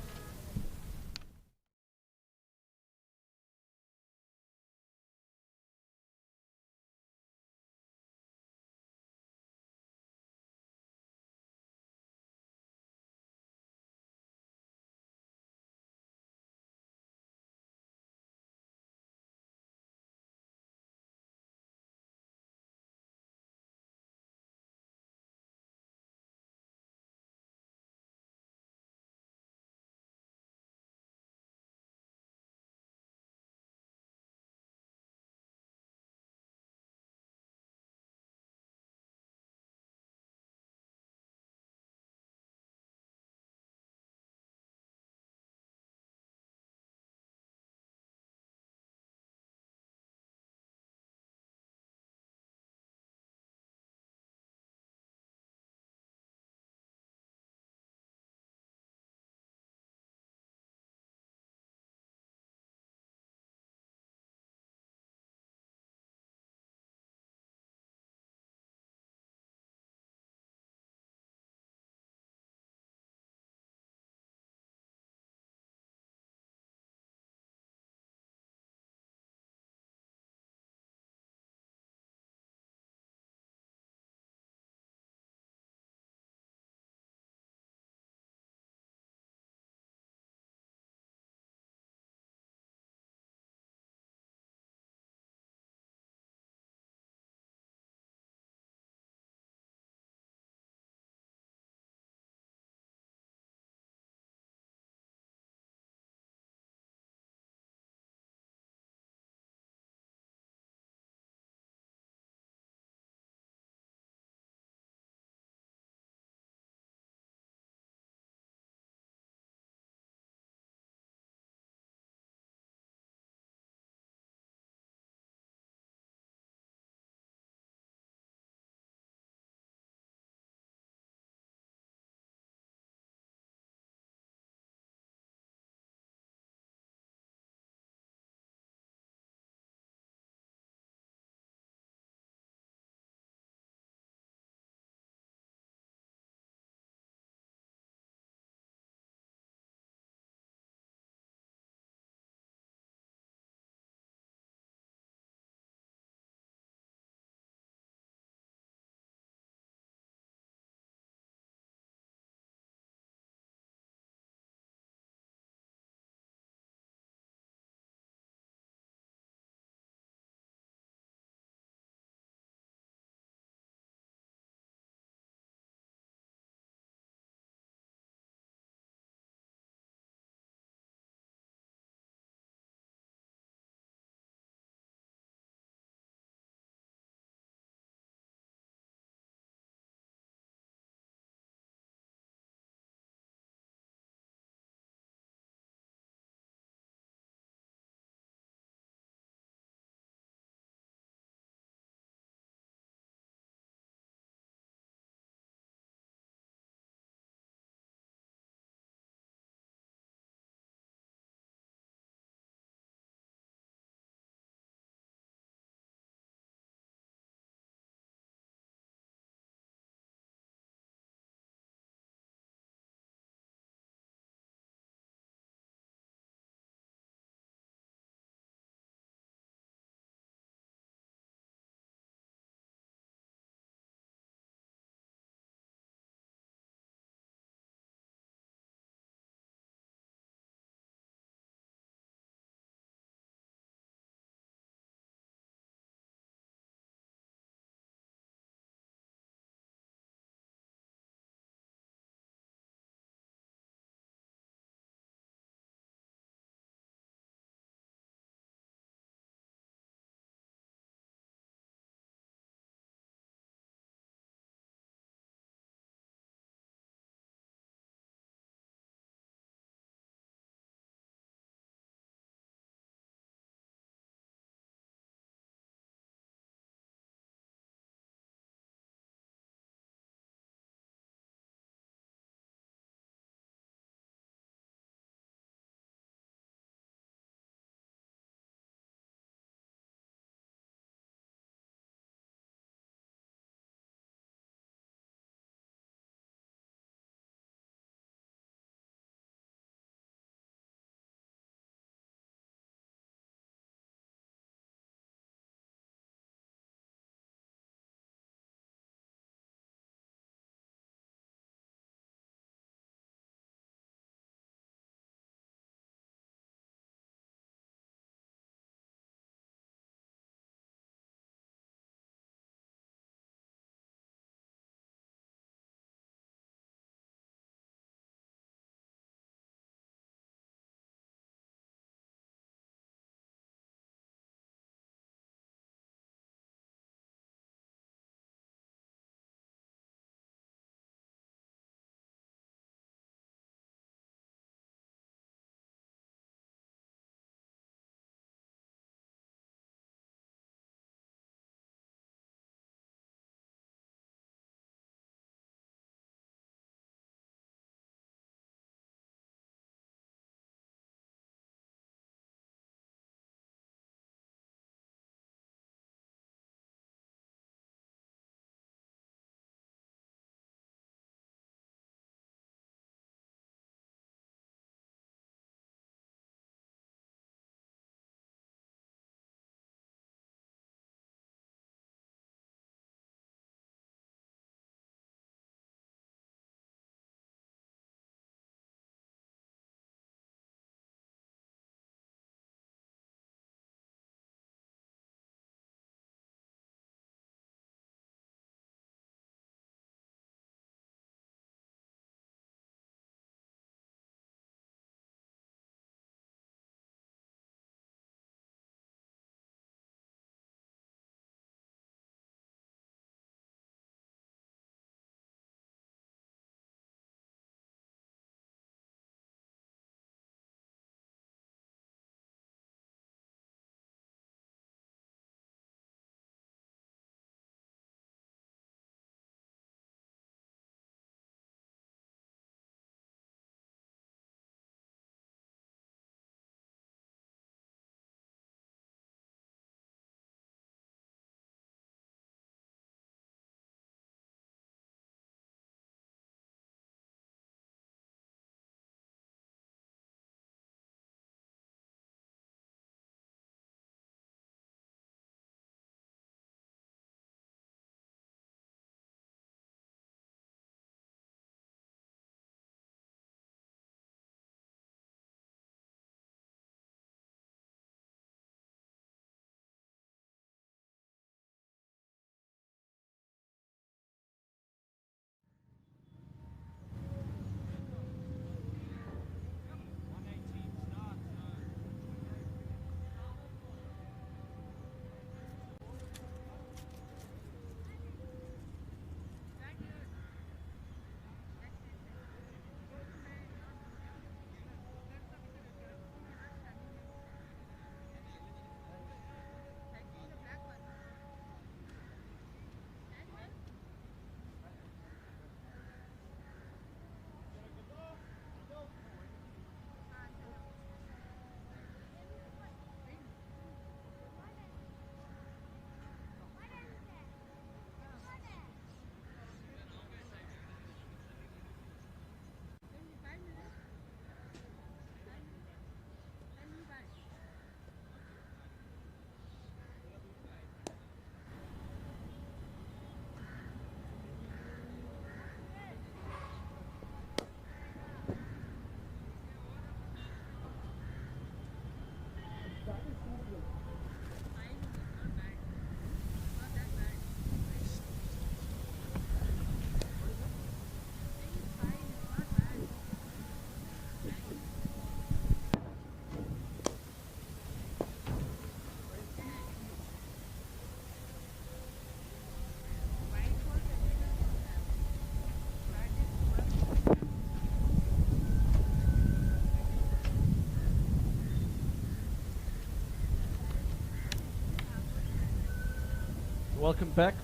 Welcome back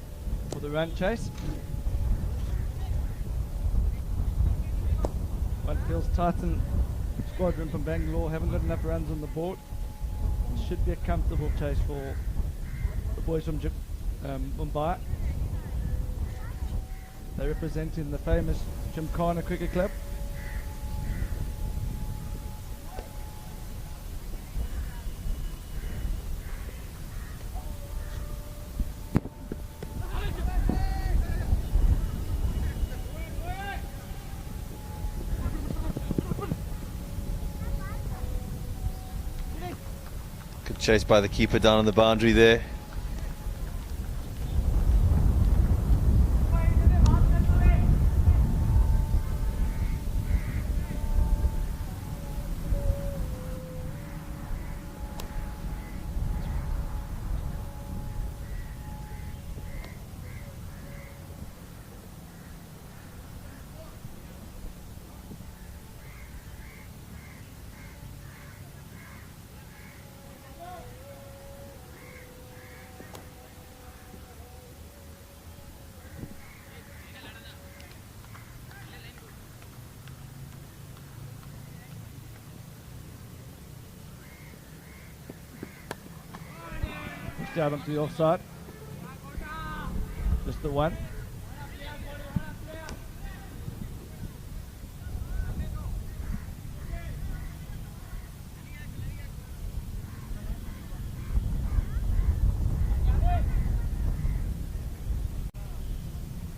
for the run chase. One feels Titan Squadron from Bangalore haven't got enough runs on the board. It should be a comfortable chase for the boys from Mumbai. They're representing the famous Gymkhana Cricket Club. Good chase by the keeper down on the boundary there. Out onto the offside. Just the one.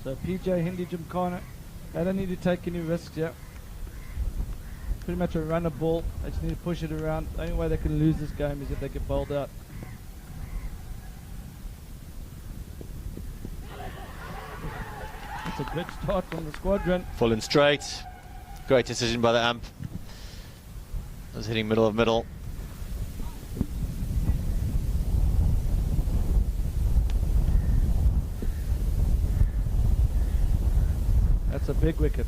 So PJ Hindi Gymkhana, they don't need to take any risks yet. Pretty much a runner ball. They just need to push it around. The only way they can lose this game is if they get bowled out. A good start from the Squadron. Full and straight. Great decision by the ump. Was hitting middle of middle. That's a big wicket.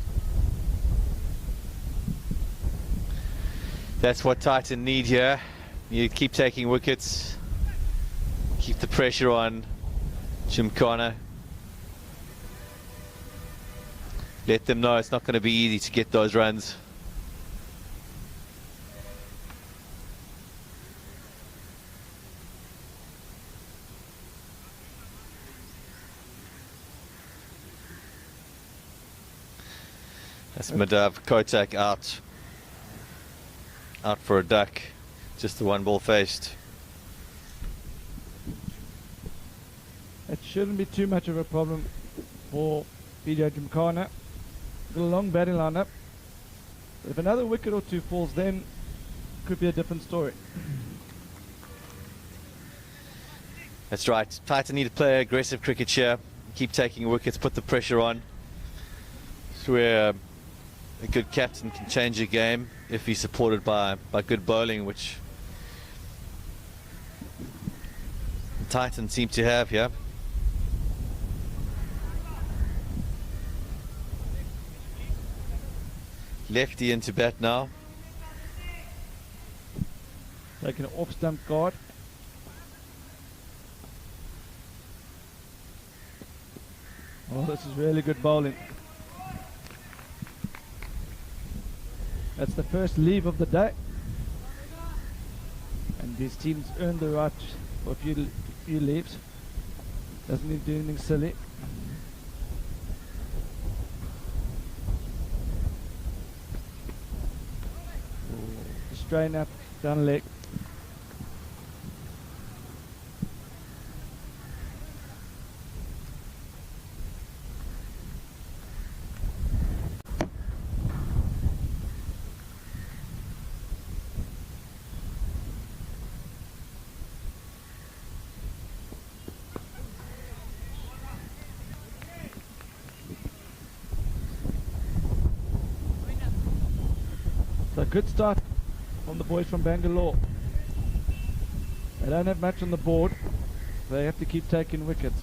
That's what Titan need here. You keep taking wickets. Keep the pressure on Gymkhana. Let them know it's not going to be easy to get those runs. That's Madhav Kotak out. Out for a duck. Just the one ball faced. It shouldn't be too much of a problem for PJ Gymkhana. Got a long batting lineup. If another wicket or two falls, then it could be a different story. That's right. Titan need to play aggressive cricket here. Keep taking wickets, put the pressure on. It's where a good captain can change a game if he's supported by good bowling, which Titan seem to have here. Lefty into bat now. Taking an off stump guard. Oh, this is really good bowling. That's the first leave of the day. And these teams earn the right for a few leaves. Doesn't need to do anything silly. Strain up, down leg. So good start from the boys from Bangalore. They don't have much on the board. They have to keep taking wickets.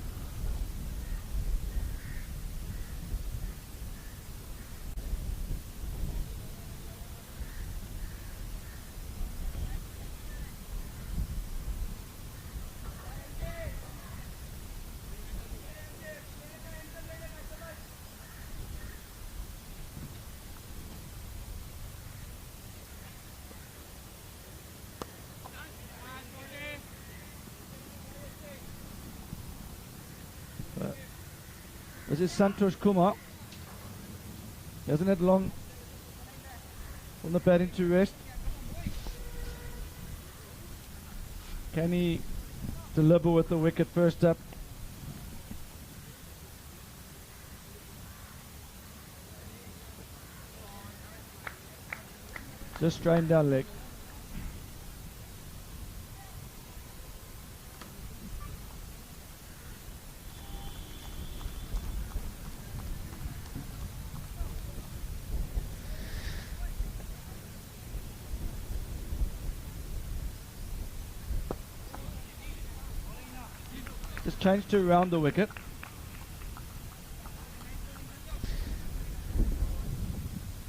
This is Santosh Kumar. He hasn't had long from the batting to rest. Can he deliver with the wicket first up? Just strained down leg. Just change to around the wicket.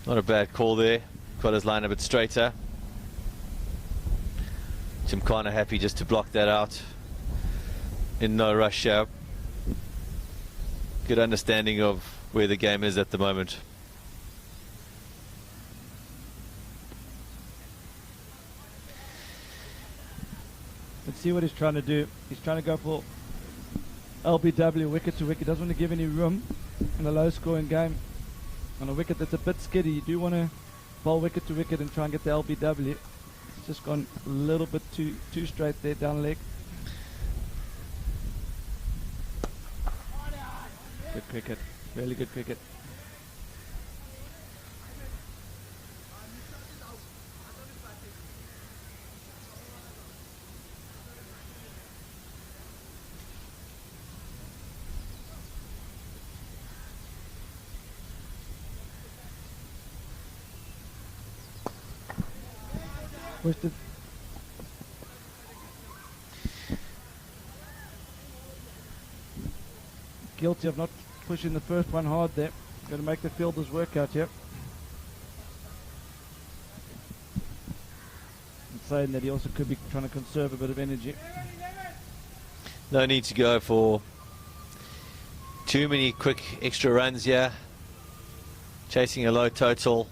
Not a bad call there. Got his line a bit straighter. Gymkhana happy just to block that out. In no rush here. Good understanding of where the game is at the moment. Let's see what he's trying to do. He's trying to go for LBW, wicket to wicket. Doesn't want to give any room in a low scoring game. On a wicket that's a bit skiddy, you do want to bowl wicket to wicket and try and get the LBW. It's just gone a little bit too straight there, down leg. Good cricket, really good cricket. Pushed it. Guilty of not pushing the first one hard there. Got to make the fielders work out here. And saying that he also could be trying to conserve a bit of energy. No need to go for too many quick extra runs here. Chasing a low total.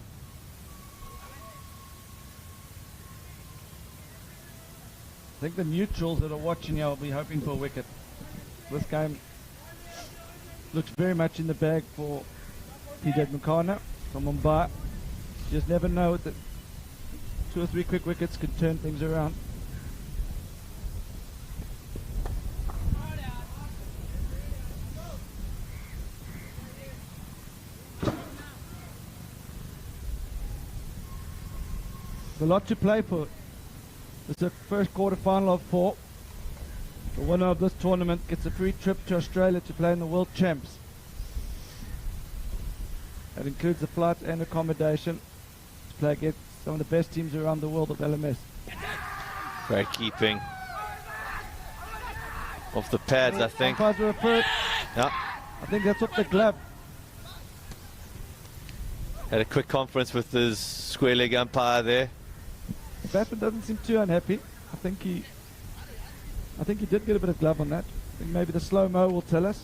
I think the neutrals that are watching here will be hoping for a wicket. This game looks very much in the bag for PJHG from Mumbai. You just never know that 2 or 3 quick wickets could turn things around. A lot to play for. It's the first quarter final of 4. The winner of this tournament gets a free trip to Australia to play in the World Champs. That includes the flight and accommodation to play against some of the best teams around the world of LMS. Great keeping. Off the pads, I think. Yeah. I think that's off the glove. Had a quick conference with his square leg umpire there. The batsman doesn't seem too unhappy. I think he did get a bit of glove on that. I think maybe the slow-mo will tell us.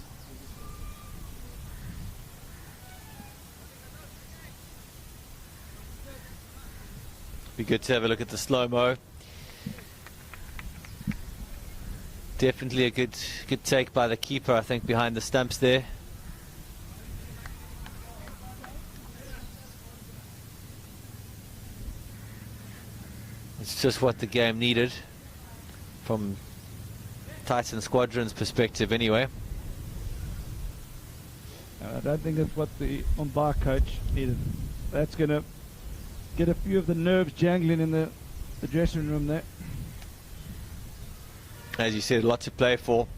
Be good to have a look at the slow-mo. Definitely a good take by the keeper, I think, behind the stumps there. It's just what the game needed from Titan Squadron's perspective anyway. I don't think that's what the umpire coach needed. That's going to get a few of the nerves jangling in the dressing room there. As you said, a lot to play for.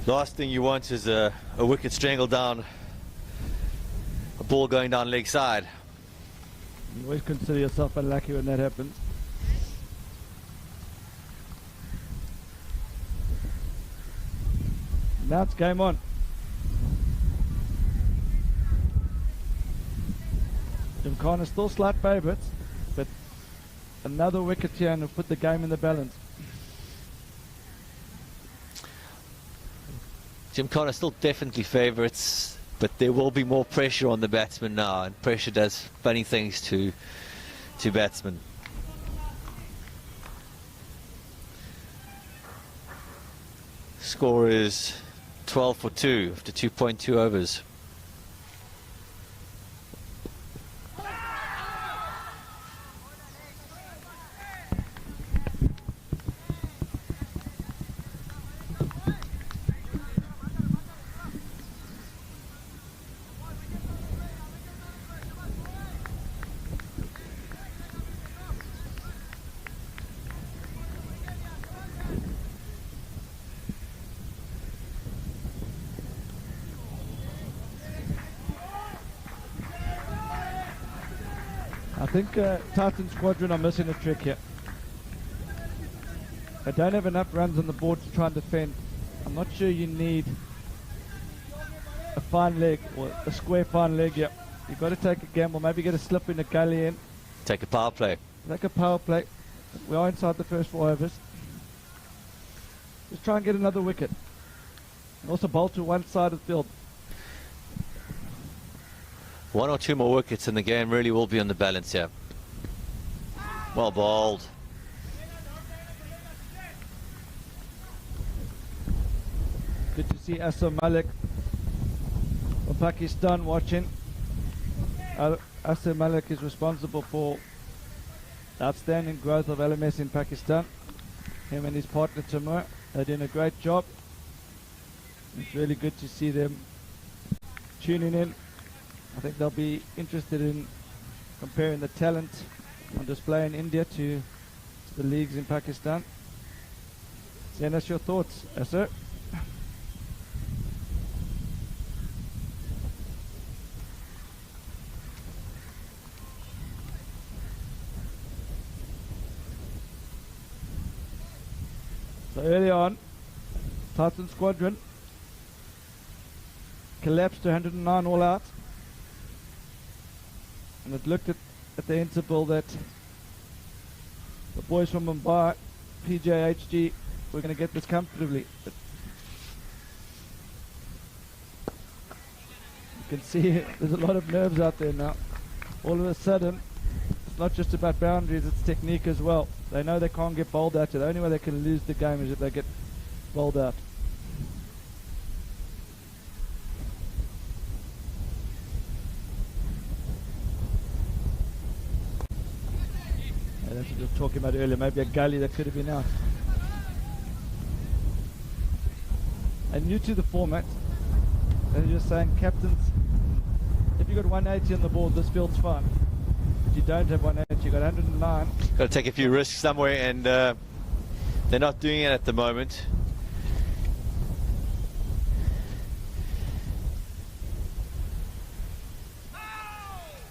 Last thing you want is a wicket strangled down, a ball going down leg side. You always consider yourself unlucky when that happens. Now it's game on. Gymkhana still slight favourites, but another wicket here and will put the game in the balance. Gymkhana still definitely favourites, but there will be more pressure on the batsman now, and pressure does funny things to batsmen. Score is 12 for 2 after 2.2 overs. I think Titan Squadron are missing a trick here. They don't have enough runs on the board to try and defend. I'm not sure you need a fine leg or a square fine leg here. You've got to take a gamble, maybe get a slip in the gully in. Take a power play. Take a power play. We are inside the first 4 overs. Just try and get another wicket. And also bowl to one side of the field. 1 or 2 more wickets and the game really will be on the balance here. Well bowled. Good to see Asam Malik from Pakistan watching. Asam Malik is responsible for outstanding growth of LMS in Pakistan. Him and his partner Timur are doing a great job. It's really good to see them tuning in. I think they'll be interested in comparing the talent on display in India to the leagues in Pakistan. Send us your thoughts, Asar. So early on, Titan Squadron collapsed to 109 all out. And it looked at the interval that the boys from Mumbai, PJHG, were going to get this comfortably. But you can see there's a lot of nerves out there now. All of a sudden, it's not just about boundaries, it's technique as well. They know they can't get bowled out. The only way they can lose the game is if they get bowled out. That's what we were talking about earlier, maybe a gully that could have been out. And new to the format, as you're saying, captains, if you've got 180 on the board, this field's fine. If you don't have 180, you've got 109. Got to take a few risks somewhere, and they're not doing it at the moment.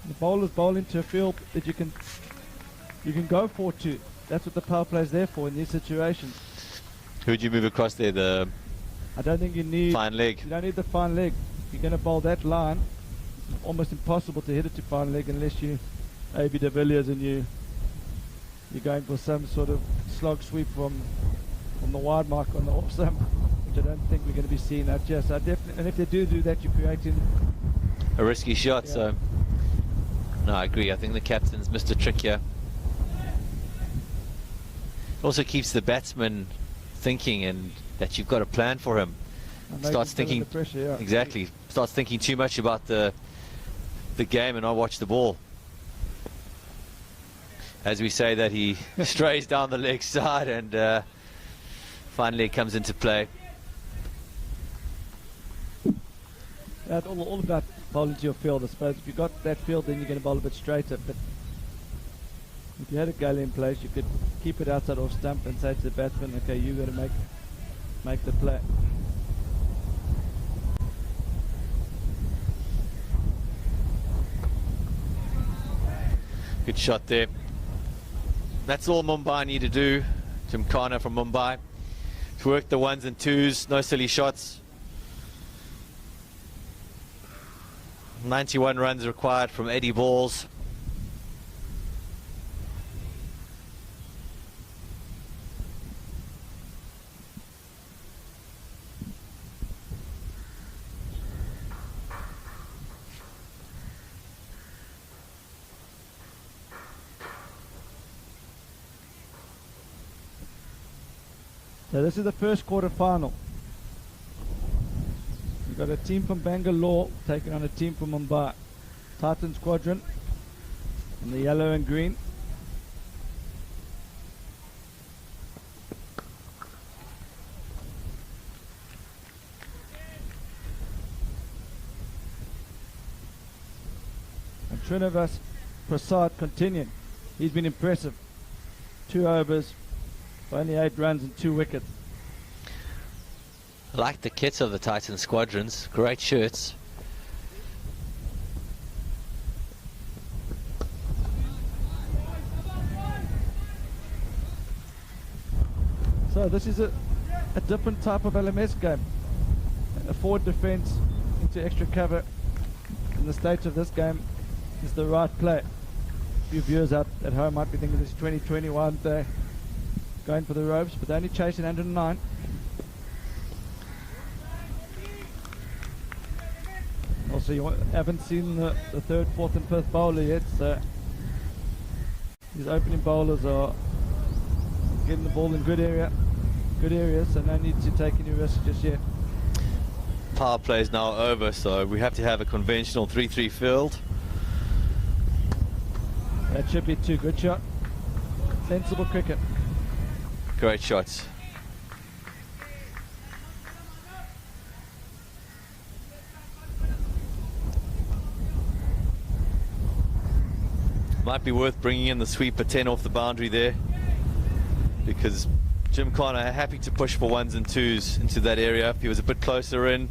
The bowlers bowl into a field that you can go for two. That's what the power play is there for in these situations. Who'd you move across there? I don't think you need fine leg. You don't need the fine leg. If you're going to bowl that line, it's almost impossible to hit it to fine leg unless you AB de Villiers and you're going for some sort of slog sweep from the wide mark on the off stump, which I don't think we're going to be seeing out here. So definitely, and if they do that, you're creating a risky shot. Yeah. So no, I agree. I think the captain's missed a trick here. Also keeps the batsman thinking, and that you've got a plan for him. Starts thinking pressure, yeah. Exactly. Starts thinking too much about the game and not watch the ball. As we say that, he strays down the leg side and finally it comes into play. That's all about bowling to your field, I suppose. If you've got that field, then you're going to bowl a bit straighter. But if you had a gully in place, you could keep it outside off stump and say to the batsman, okay, you've got to make the play. Good shot there. That's all Mumbai need to do. Gymkhana from Mumbai to work the ones and twos, no silly shots. 91 runs required from 80 balls. So this is the first quarter final. We've got a team from Bangalore taking on a team from Mumbai. Titan Squadron in the yellow and green. And Srinivas Prasad continuing. He's been impressive. 2 overs, only 8 runs and 2 wickets. I like the kits of the Titan Squadrons. Great shirts. So this is a different type of LMS game. A forward defense into extra cover in the stage of this game is the right play. A few viewers out at home might be thinking this is 2021, they're going for the ropes, but they're only chasing 109. Also, you haven't seen the 3rd, 4th and 5th bowler yet, so these opening bowlers are getting the ball in good areas, so no need to take any risks just yet. Power play is now over, so we have to have a conventional 3-3 field. That should be 2. Good shot. Sensible cricket. Great shots. Might be worth bringing in the sweeper 10 off the boundary there, because Jim Connor happy to push for 1s and 2s into that area. If he was a bit closer in,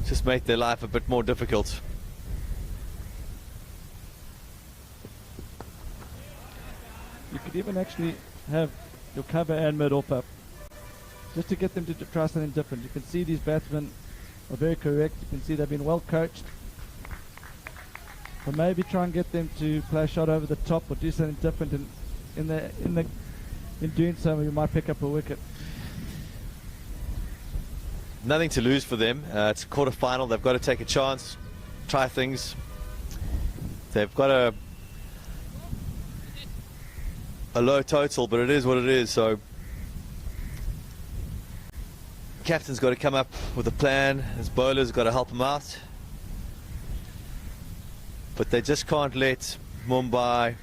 just make their life a bit more difficult. You could even actually have your cover and mid-off up, just to get them to try something different. You can see these batsmen are very correct. You can see they've been well coached. But maybe try and get them to play a shot over the top or do something different. In doing so, you might pick up a wicket. Nothing to lose for them. It's a quarter-final. They've got to take a chance, try things. They've got a low total, but it is what it is. So captain's got to come up with a plan. His bowler's got to help him out. But they just can't let Mumbai,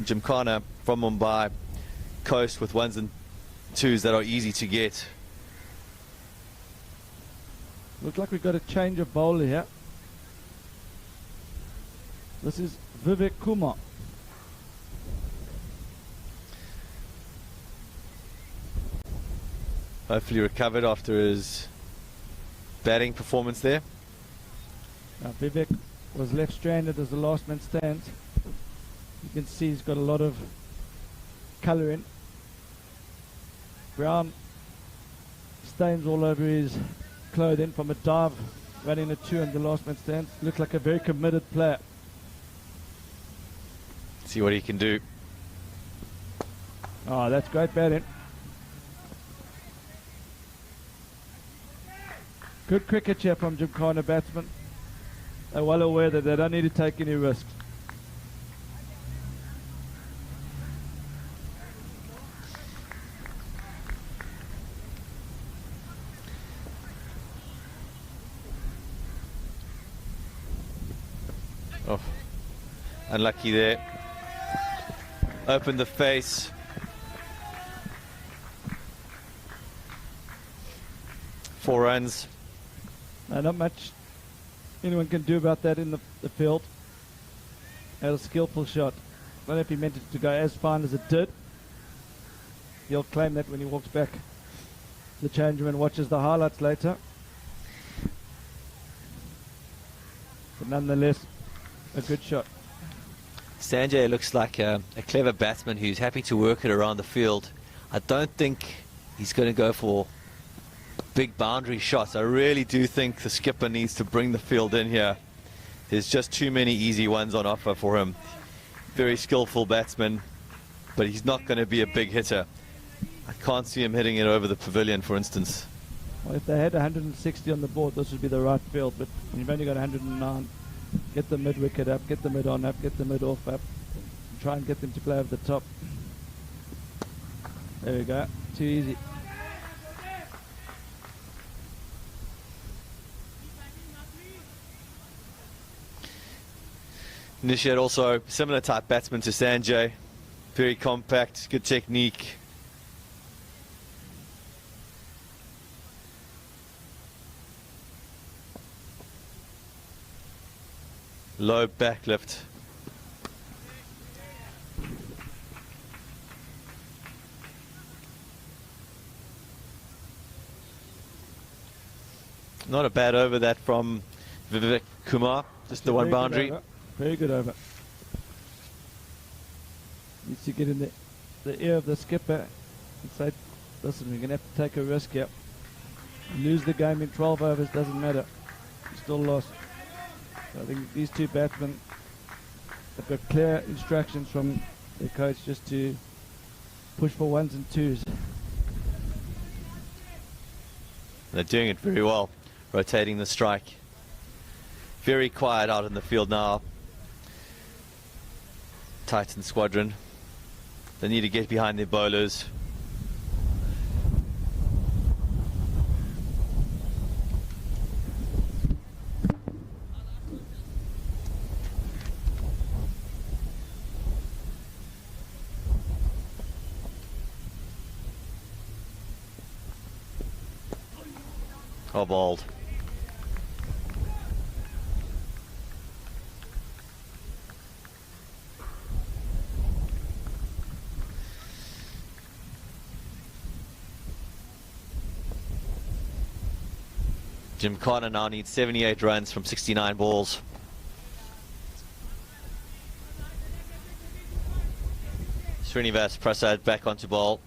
Gymkhana from Mumbai, coast with 1s and 2s that are easy to get. Looks like we've got a change of bowler here. This is Vivek Kumar. Hopefully recovered after his batting performance there. Now Vivek was left stranded as the last man stands. You can see he's got a lot of colour in. Brown stains all over his clothing from a dive running a 2 and the last man stands. Looks like a very committed player. See what he can do. Oh, that's great batting. Good cricket here from Gymkhana batsmen. They're well aware that they don't need to take any risks. Oh, unlucky there. Opened the face. Four runs. Not much anyone can do about that in the field. Had a skillful shot. I don't know if he meant it to go as fine as it did. He'll claim that when he walks back. The changeman and watches the highlights later. But nonetheless, a good shot. Sanjay looks like a clever batsman who's happy to work it around the field. I don't think he's going to go for big boundary shots. I really do think the skipper needs to bring the field in here. There's just too many easy ones on offer for him. Very skillful batsman, but he's not going to be a big hitter. I can't see him hitting it over the pavilion, for instance. Well, if they had 160 on the board, this would be the right field, but when you've only got 109, get the mid wicket up, get the mid on up, get the mid off up, and try and get them to play over the top. There we go, too easy. Nishat also similar type batsman to Sanjay. Very compact, good technique. Low back lift. Not a bad over that from Vivek Kumar, just the one boundary. Very good over. Needs to get in the ear of the skipper and say, listen, we're going to have to take a risk here. You lose the game in 12 overs, doesn't matter. You still lost. So I think these two batsmen have got clear instructions from their coach just to push for ones and twos. They're doing it very well, rotating the strike. Very quiet out in the field now. Titan Squadron. They need to get behind their bowlers. Oh, bowled. Gymkhana now needs 78 runs from 69 balls. Srinivas Prasad back onto bowl.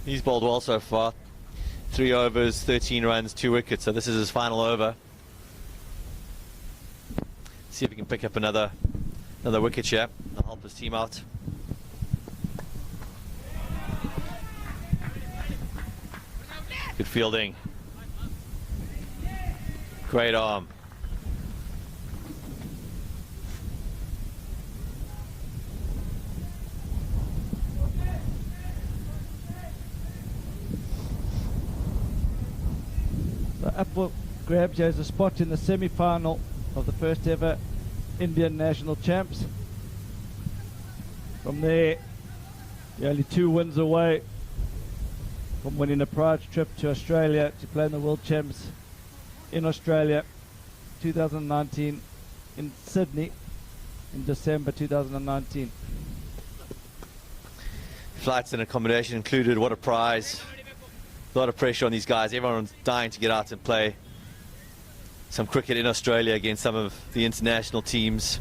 He's bowled well so far. 3 overs, 13 runs, 2 wickets. So this is his final over. See if he can pick up another wicket here. I'll help his team out. Good fielding. Great arm. So up for grabs has a spot in the semi-final of the first ever Indian national champs. From there, you're only 2 wins away from winning a prize trip to Australia to play in the World Champs in Australia 2019 in Sydney in December 2019. Flights and accommodation included. What a prize. A lot of pressure on these guys. Everyone's dying to get out and play some cricket in Australia against some of the international teams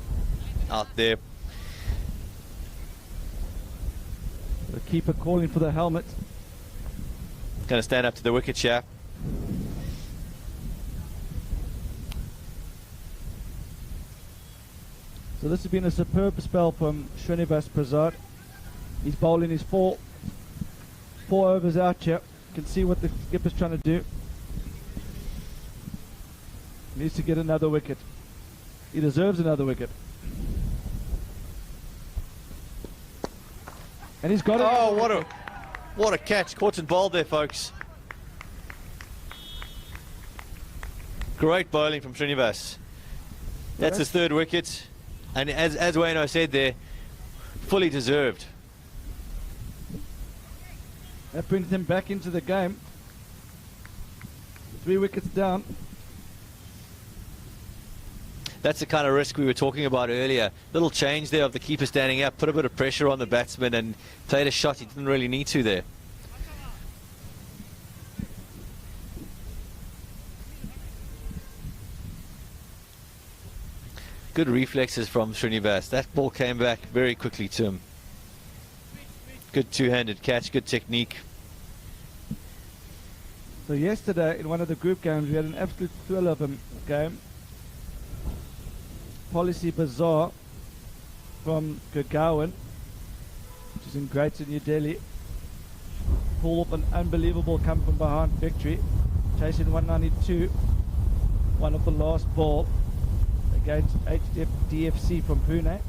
out there. The keeper calling for the helmet. Going to stand up to the wicket here. So this has been a superb spell from Srinivas Prasad. He's bowling his four overs out here. You can see what the skipper's trying to do. He needs to get another wicket. He deserves another wicket. And he's got it. Oh, what a catch. Caught and bowled there, folks. Great bowling from Srinivas. That's his 3rd wicket. And as Wayno said there, fully deserved. That brings him back into the game. 3 wickets down. That's the kind of risk we were talking about earlier. Little change there of the keeper standing up, put a bit of pressure on the batsman and played a shot he didn't really need to there. Good reflexes from Srinivas. That ball came back very quickly to him. Good 2-handed catch, good technique. So yesterday in one of the group games we had an absolute thrill of a game. Policy Bazaar from Gurgaon, which is in Greater New Delhi, pulled off an unbelievable come from behind victory, chasing 192, one of the last ball against HDFC from Pune,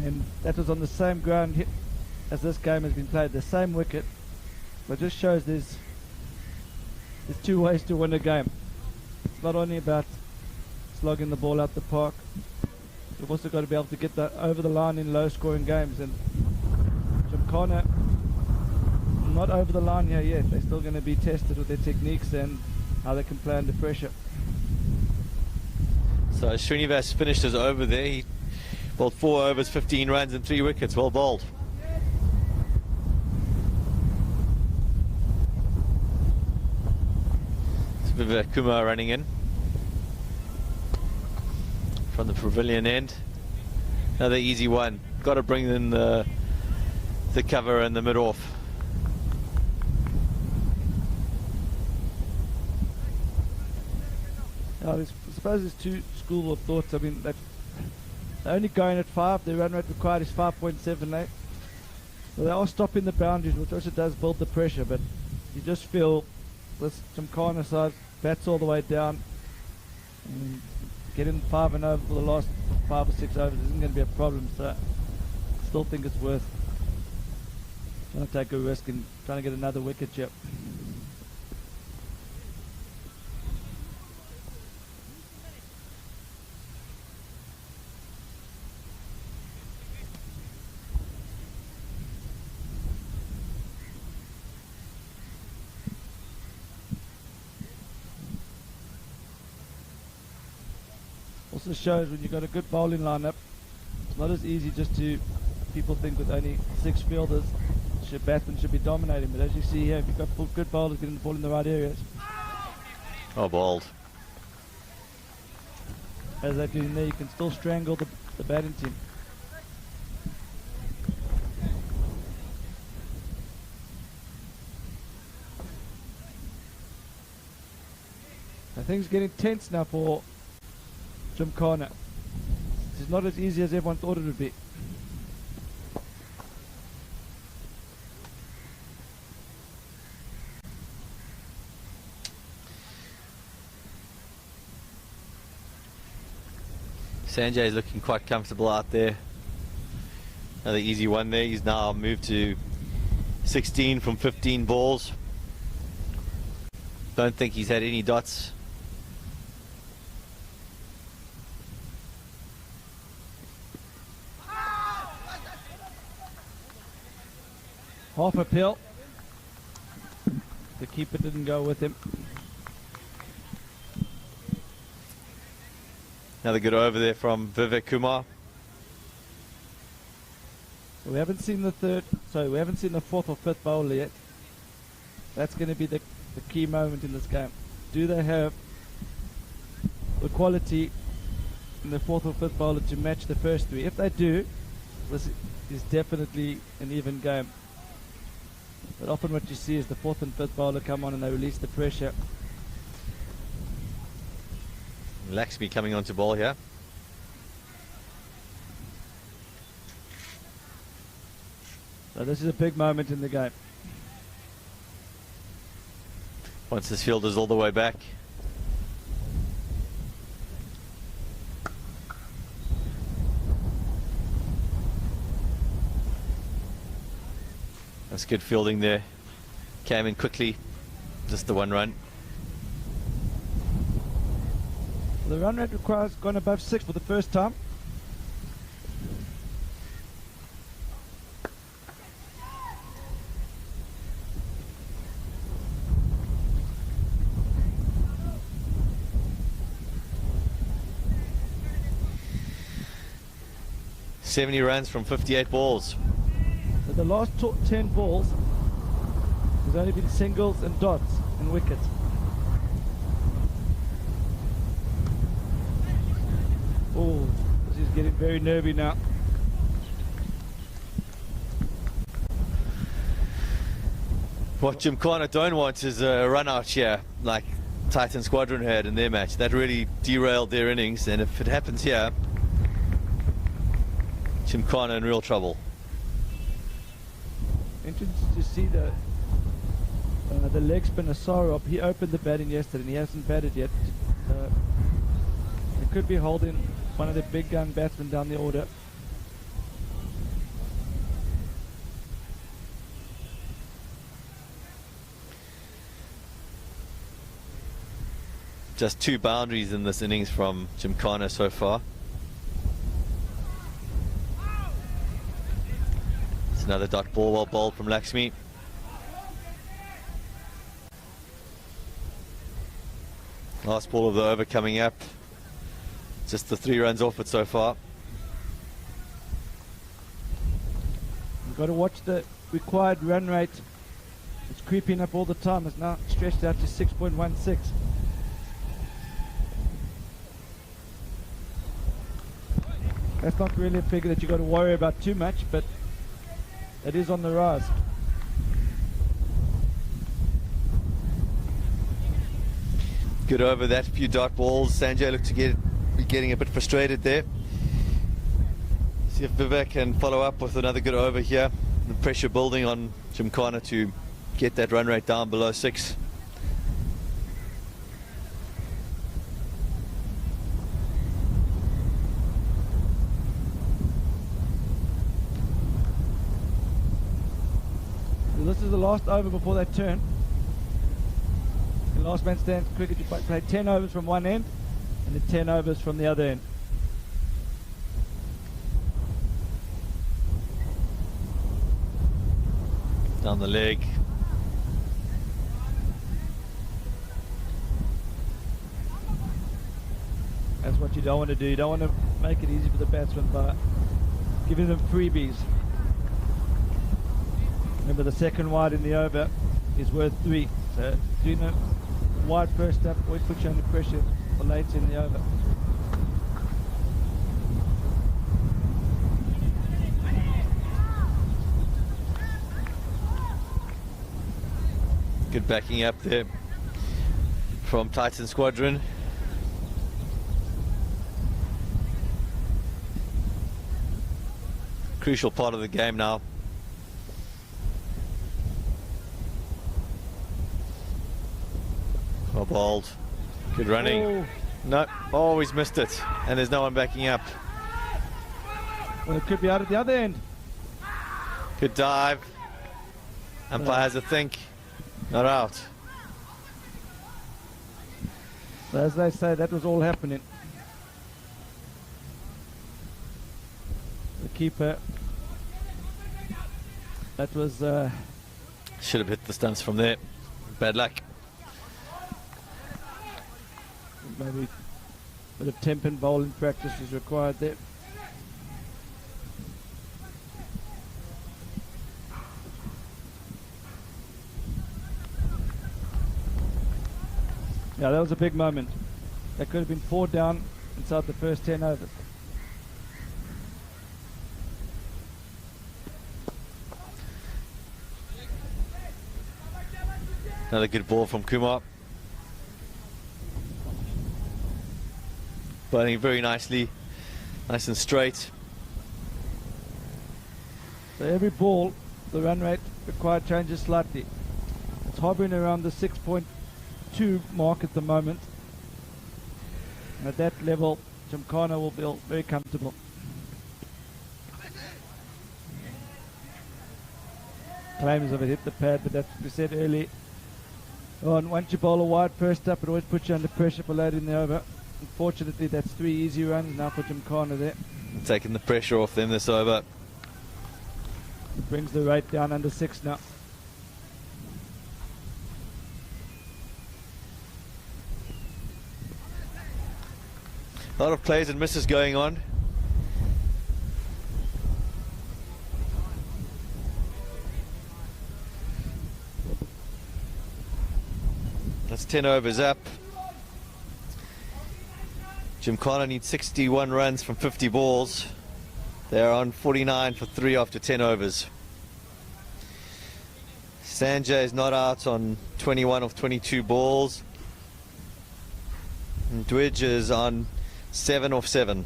and that was on the same ground as this game has been played, the same wicket. But it just shows there's 2 ways to win a game. It's not only about slogging the ball out the park. You've also got to be able to get that over the line in low-scoring games. And Gymkhana, not over the line here yet. They're still going to be tested with their techniques and how they can play under pressure. So Srinivas finished his over there. He bowled 4 overs, 15 runs and 3 wickets. Well bowled. Vivek Kumar running in from the pavilion end. Another easy one. Got to bring in the cover and the mid-off. I suppose there's two school of thoughts. I mean, they're only going at 5. Their run rate required is 5.78. So they are stopping the boundaries, which also does build the pressure. But you just feel this Gymkhana side bats all the way down. Getting 5 and over for the last 5 or 6 overs isn't going to be a problem. So I still think it's worth trying to take a risk and trying to get another wicket here. Also shows when you've got a good bowling lineup, it's not as easy just to, people think with only 6 fielders, batsmen should be dominating, but as you see here, if you've got good bowlers getting the ball in the right areas. Oh, bowled. As they're doing there, you can still strangle the batting team. Now things getting tense now for Gymkhana. It's not as easy as everyone thought it would be. Sanjay is looking quite comfortable out there. Another easy one there. He's now moved to 16 from 15 balls. Don't think he's had any dots. Half a pill. The keeper didn't go with him. Another good over there from Vivek Kumar. So we haven't seen the fourth or fifth bowler yet. That's going to be the key moment in this game. Do they have the quality in the fourth or fifth bowler to match the first 3? If they do, this is definitely an even game. But often what you see is the fourth and fifth bowler come on and they release the pressure. Laxmi coming on to bowl here. So this is a big moment in the game. Once this fielder's all the way back. That's good fielding there. Came in quickly. Just the 1 run. The run rate requires gone above 6 for the first time. .70 runs from 58 balls. So the last 10 balls, there's only been singles and dots and wickets. Oh, this is getting very nervy now. What Gymkhana don't want is a run out here like Titan Squadron had in their match. That really derailed their innings, and if it happens here, Gymkhana in real trouble. Interesting to see the leg spinner Sarab. He opened the batting yesterday and he hasn't batted yet. He could be holding one of the big gun batsmen down the order. just 2 boundaries in this innings from Gymkhana so far. It's another dot ball, well bowled from Lakshmi. Last ball of the over coming up. Just the 3 runs off it so far. You've got to watch the required run rate. It's creeping up all the time. It's now stretched out to 6.16. That's not really a figure that you've got to worry about too much, but it is on the rise. Good over that, few dot balls. Sanjay looked to be getting a bit frustrated there. See if Vivek can follow up with another good over here. The pressure building on Gymkhana to get that run rate down below 6. This is the last over before they turn. The last man stands cricket, you play 10 overs from one end and then 10 overs from the other end. Down the leg. That's what you don't want to do. You don't want to make it easy for the batsman by giving them freebies. Remember, the second wide in the over is worth 3. So doing a wide first up always puts you under pressure for late in the over. Good backing up there from Titan Squadron. Crucial part of the game now. Well bowled. Good running. Oh. No, always missed it. And there's no one backing up. Well, it could be out at the other end. Good dive. Umpire has a think. Not out. So as they say, that was all happening. The keeper. That was... Should have hit the stumps from there. Bad luck. maybe a bit of temp and bowling practice is required there. Yeah, that was a big moment. That could have been 4 down inside the first 10 overs. Another good ball from Kumar. Bowling very nicely, nice and straight. So every ball, the run rate required changes slightly. It's hovering around the 6.2 mark at the moment. And at that level, Gymkhana will be very comfortable. Claims of it hit the pad, but that's what we said earlier. Once you bowl a wide first up, it always puts you under pressure for late in the over. Unfortunately, that's 3 easy runs now for Gymkhana there. Taking the pressure off them this over. It brings the rate down under 6 now. A lot of plays and misses going on. That's 10 overs up. Gymkhana needs 61 runs from 50 balls. They're on 49 for 3 after 10 overs. Sanjay is not out on 21 of 22 balls. And Dwidge is on 7 of 7.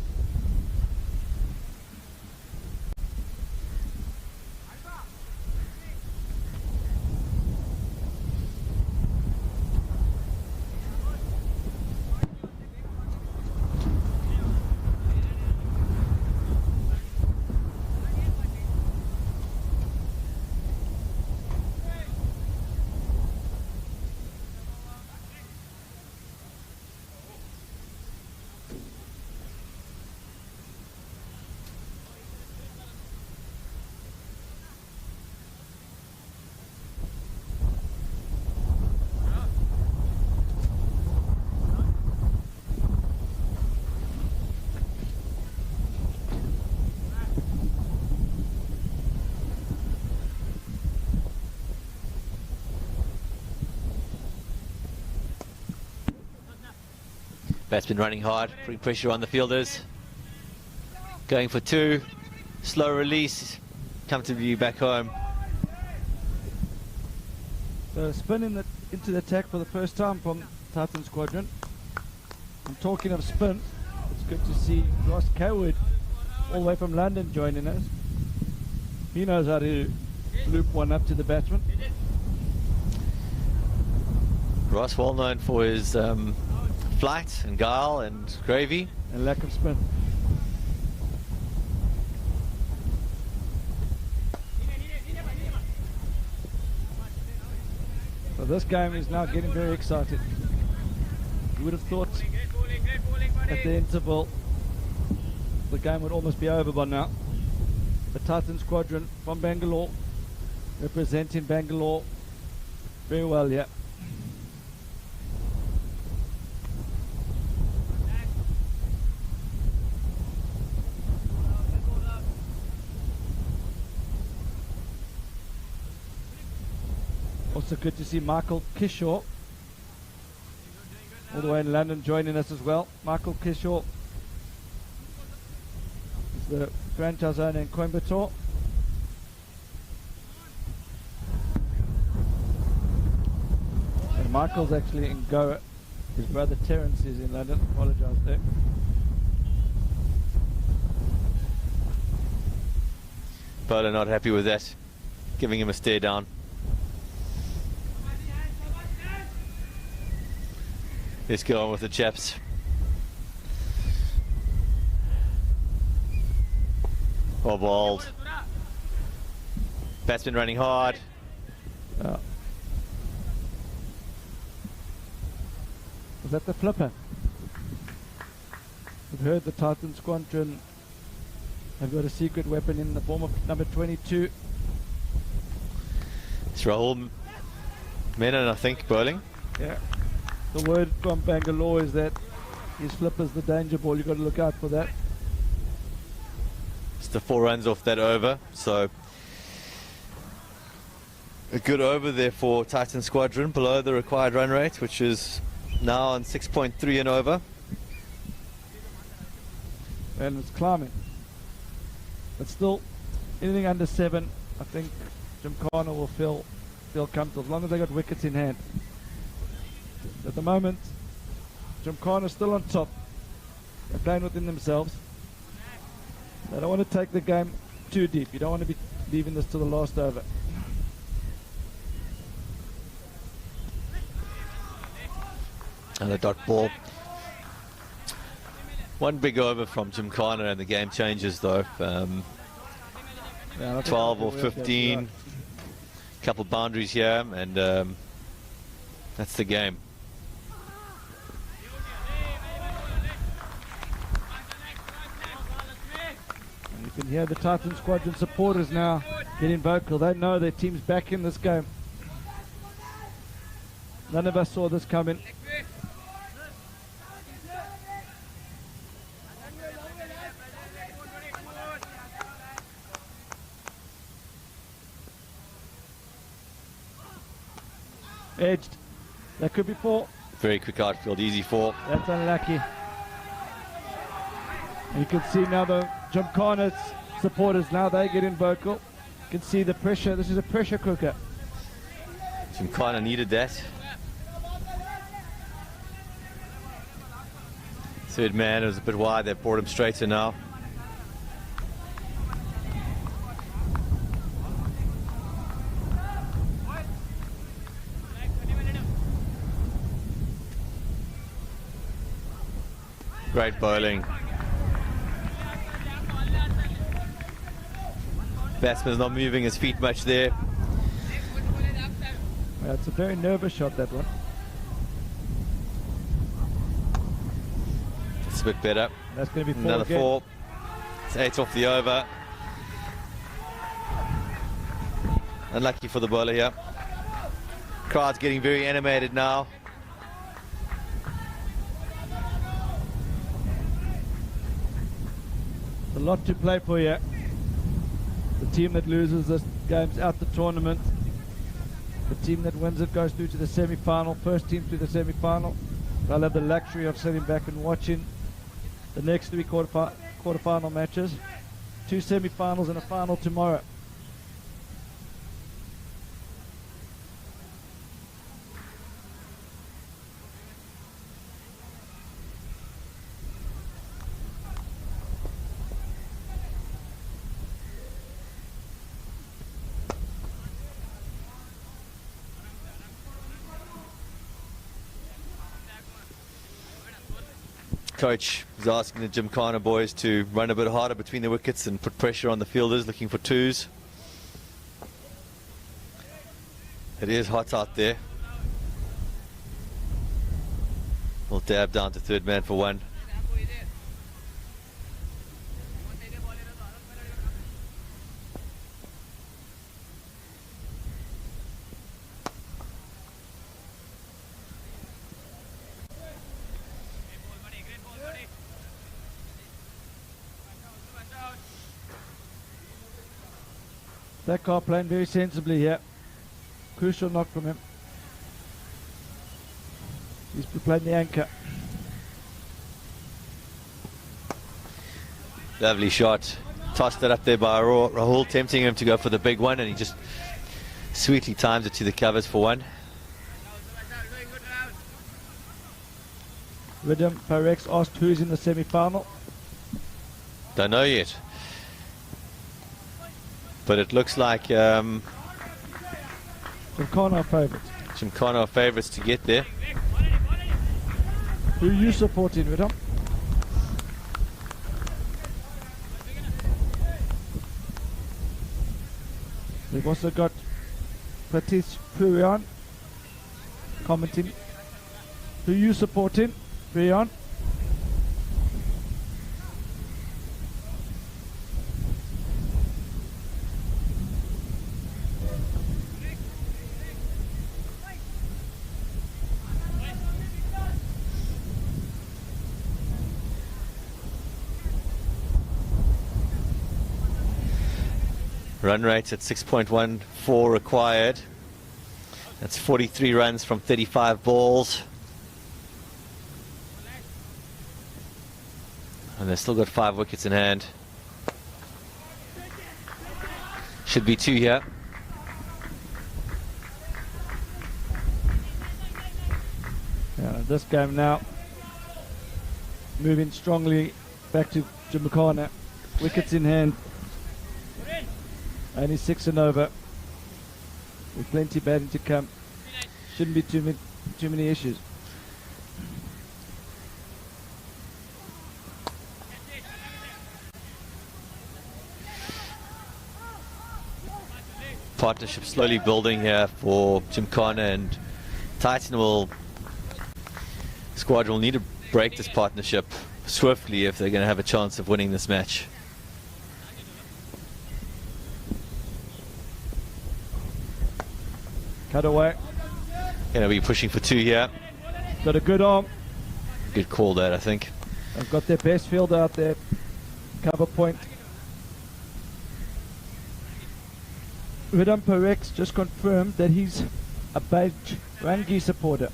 Batsman running hard, putting pressure on the fielders. Going for 2. Slow release. Comfortably back home. So spin into the attack for the first time from Titan Squadron. And talking of spin, it's good to see Ross Coward all the way from London joining us. He knows how to loop one up to the batsman. Ross, well known for his flight and guile and gravy. And lack of spin. So this game is now getting very exciting. You would have thought at the interval the game would almost be over by now. The Titan Squadron from Bangalore, representing Bangalore very well here. Also good to see Michael Kishore all the way in London joining us as well. Michael Kishore is the franchise owner in Coimbatore. And Michael's actually in Goa. His brother Terence is in London. Apologise there. Bowler not happy with that, giving him a stare down. Let's go on with the chaps. Oh, bowled. Batsman running hard. Was that the flipper? We've heard the Titan Squadron have got a secret weapon in the form of number 22. It's Rahul Menon, I think, bowling. Yeah. The word from Bangalore is that his flipper's the danger ball. You've got to look out for that. It's the 4 runs off that over, so a good over there for Titan Squadron, below the required run rate, which is now on 6.3 and over. And it's climbing. But still, anything under 7, I think Gymkhana will feel comfortable, as long as they got wickets in hand. At the moment, Gymkhana is still on top. They're playing within themselves. They don't want to take the game too deep. You don't want to be leaving this to the last over. And a dot ball. One big over from Gymkhana and the game changes though. 12 or 15. Couple boundaries here and that's the game. And you can hear the Titan Squadron supporters now getting vocal. They know their team's back in this game. None of us saw this coming. Edged. That could be 4. Very quick outfield, easy 4. That's unlucky. And you can see now the Gymkhana's supporters, now they get in vocal. You can see the pressure. This is a pressure cooker. Gymkhana needed that. Third man, it was a bit wide. They brought him straighter now. Great bowling. Batsman's not moving his feet much there. Yeah, it's a very nervous shot, that one. It's a bit better. That's going to be 4 Another again. 4. It's 8 off the over. Unlucky for the bowler here. Crowd's getting very animated now. A lot to play for here. The team that loses this game's out the tournament. The team that wins it goes through to the semi-final. First team to the semi-final. I'll have the luxury of sitting back and watching the next three quarterfinal matches, 2 semi-finals and a final tomorrow. Coach is asking the Gymkhana boys to run a bit harder between the wickets and put pressure on the fielders looking for twos. It is hot out there. We'll dab down to third man for one. That car playing very sensibly here. Crucial knock from him. He's playing the anchor. Lovely shot. Tossed it up there by Rahul, tempting him to go for the big one, and he just sweetly times it to the covers for one. Ridham Parex asked who's in the semi-final. Don't know yet. But it looks like Gymkhana are favourites. Gymkhana are favourites to get there. Who are you supporting, Ridham? We've also got Pratish Purian commenting. Who are you supporting, Purian? Run rates at 6.14 required. That's 43 runs from 35 balls. And they've still got 5 wickets in hand. Should be 2 here. Yeah, this game now moving strongly back to Gymkhana. Wickets in hand. Only 6 and over. With plenty batting to come. Shouldn't be too many issues. Partnership slowly building here for Gymkhana, and Squadron will need to break this partnership swiftly if they're going to have a chance of winning this match. Cut away. Going to be pushing for 2 here. Got a good arm. Good call that, I think. They've got their best fielder out there. Cover point. Ridham Parex just confirmed that he's a Bajrangi supporter.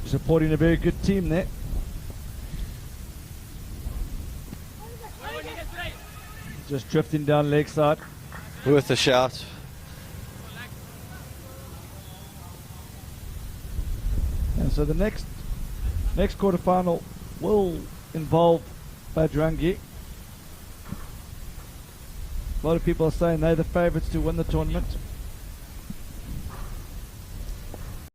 Supporting a very good team there. Just drifting down leg side. Worth a shout. And so the next quarterfinal will involve Bajrangi. A lot of people are saying they're the favourites to win the tournament.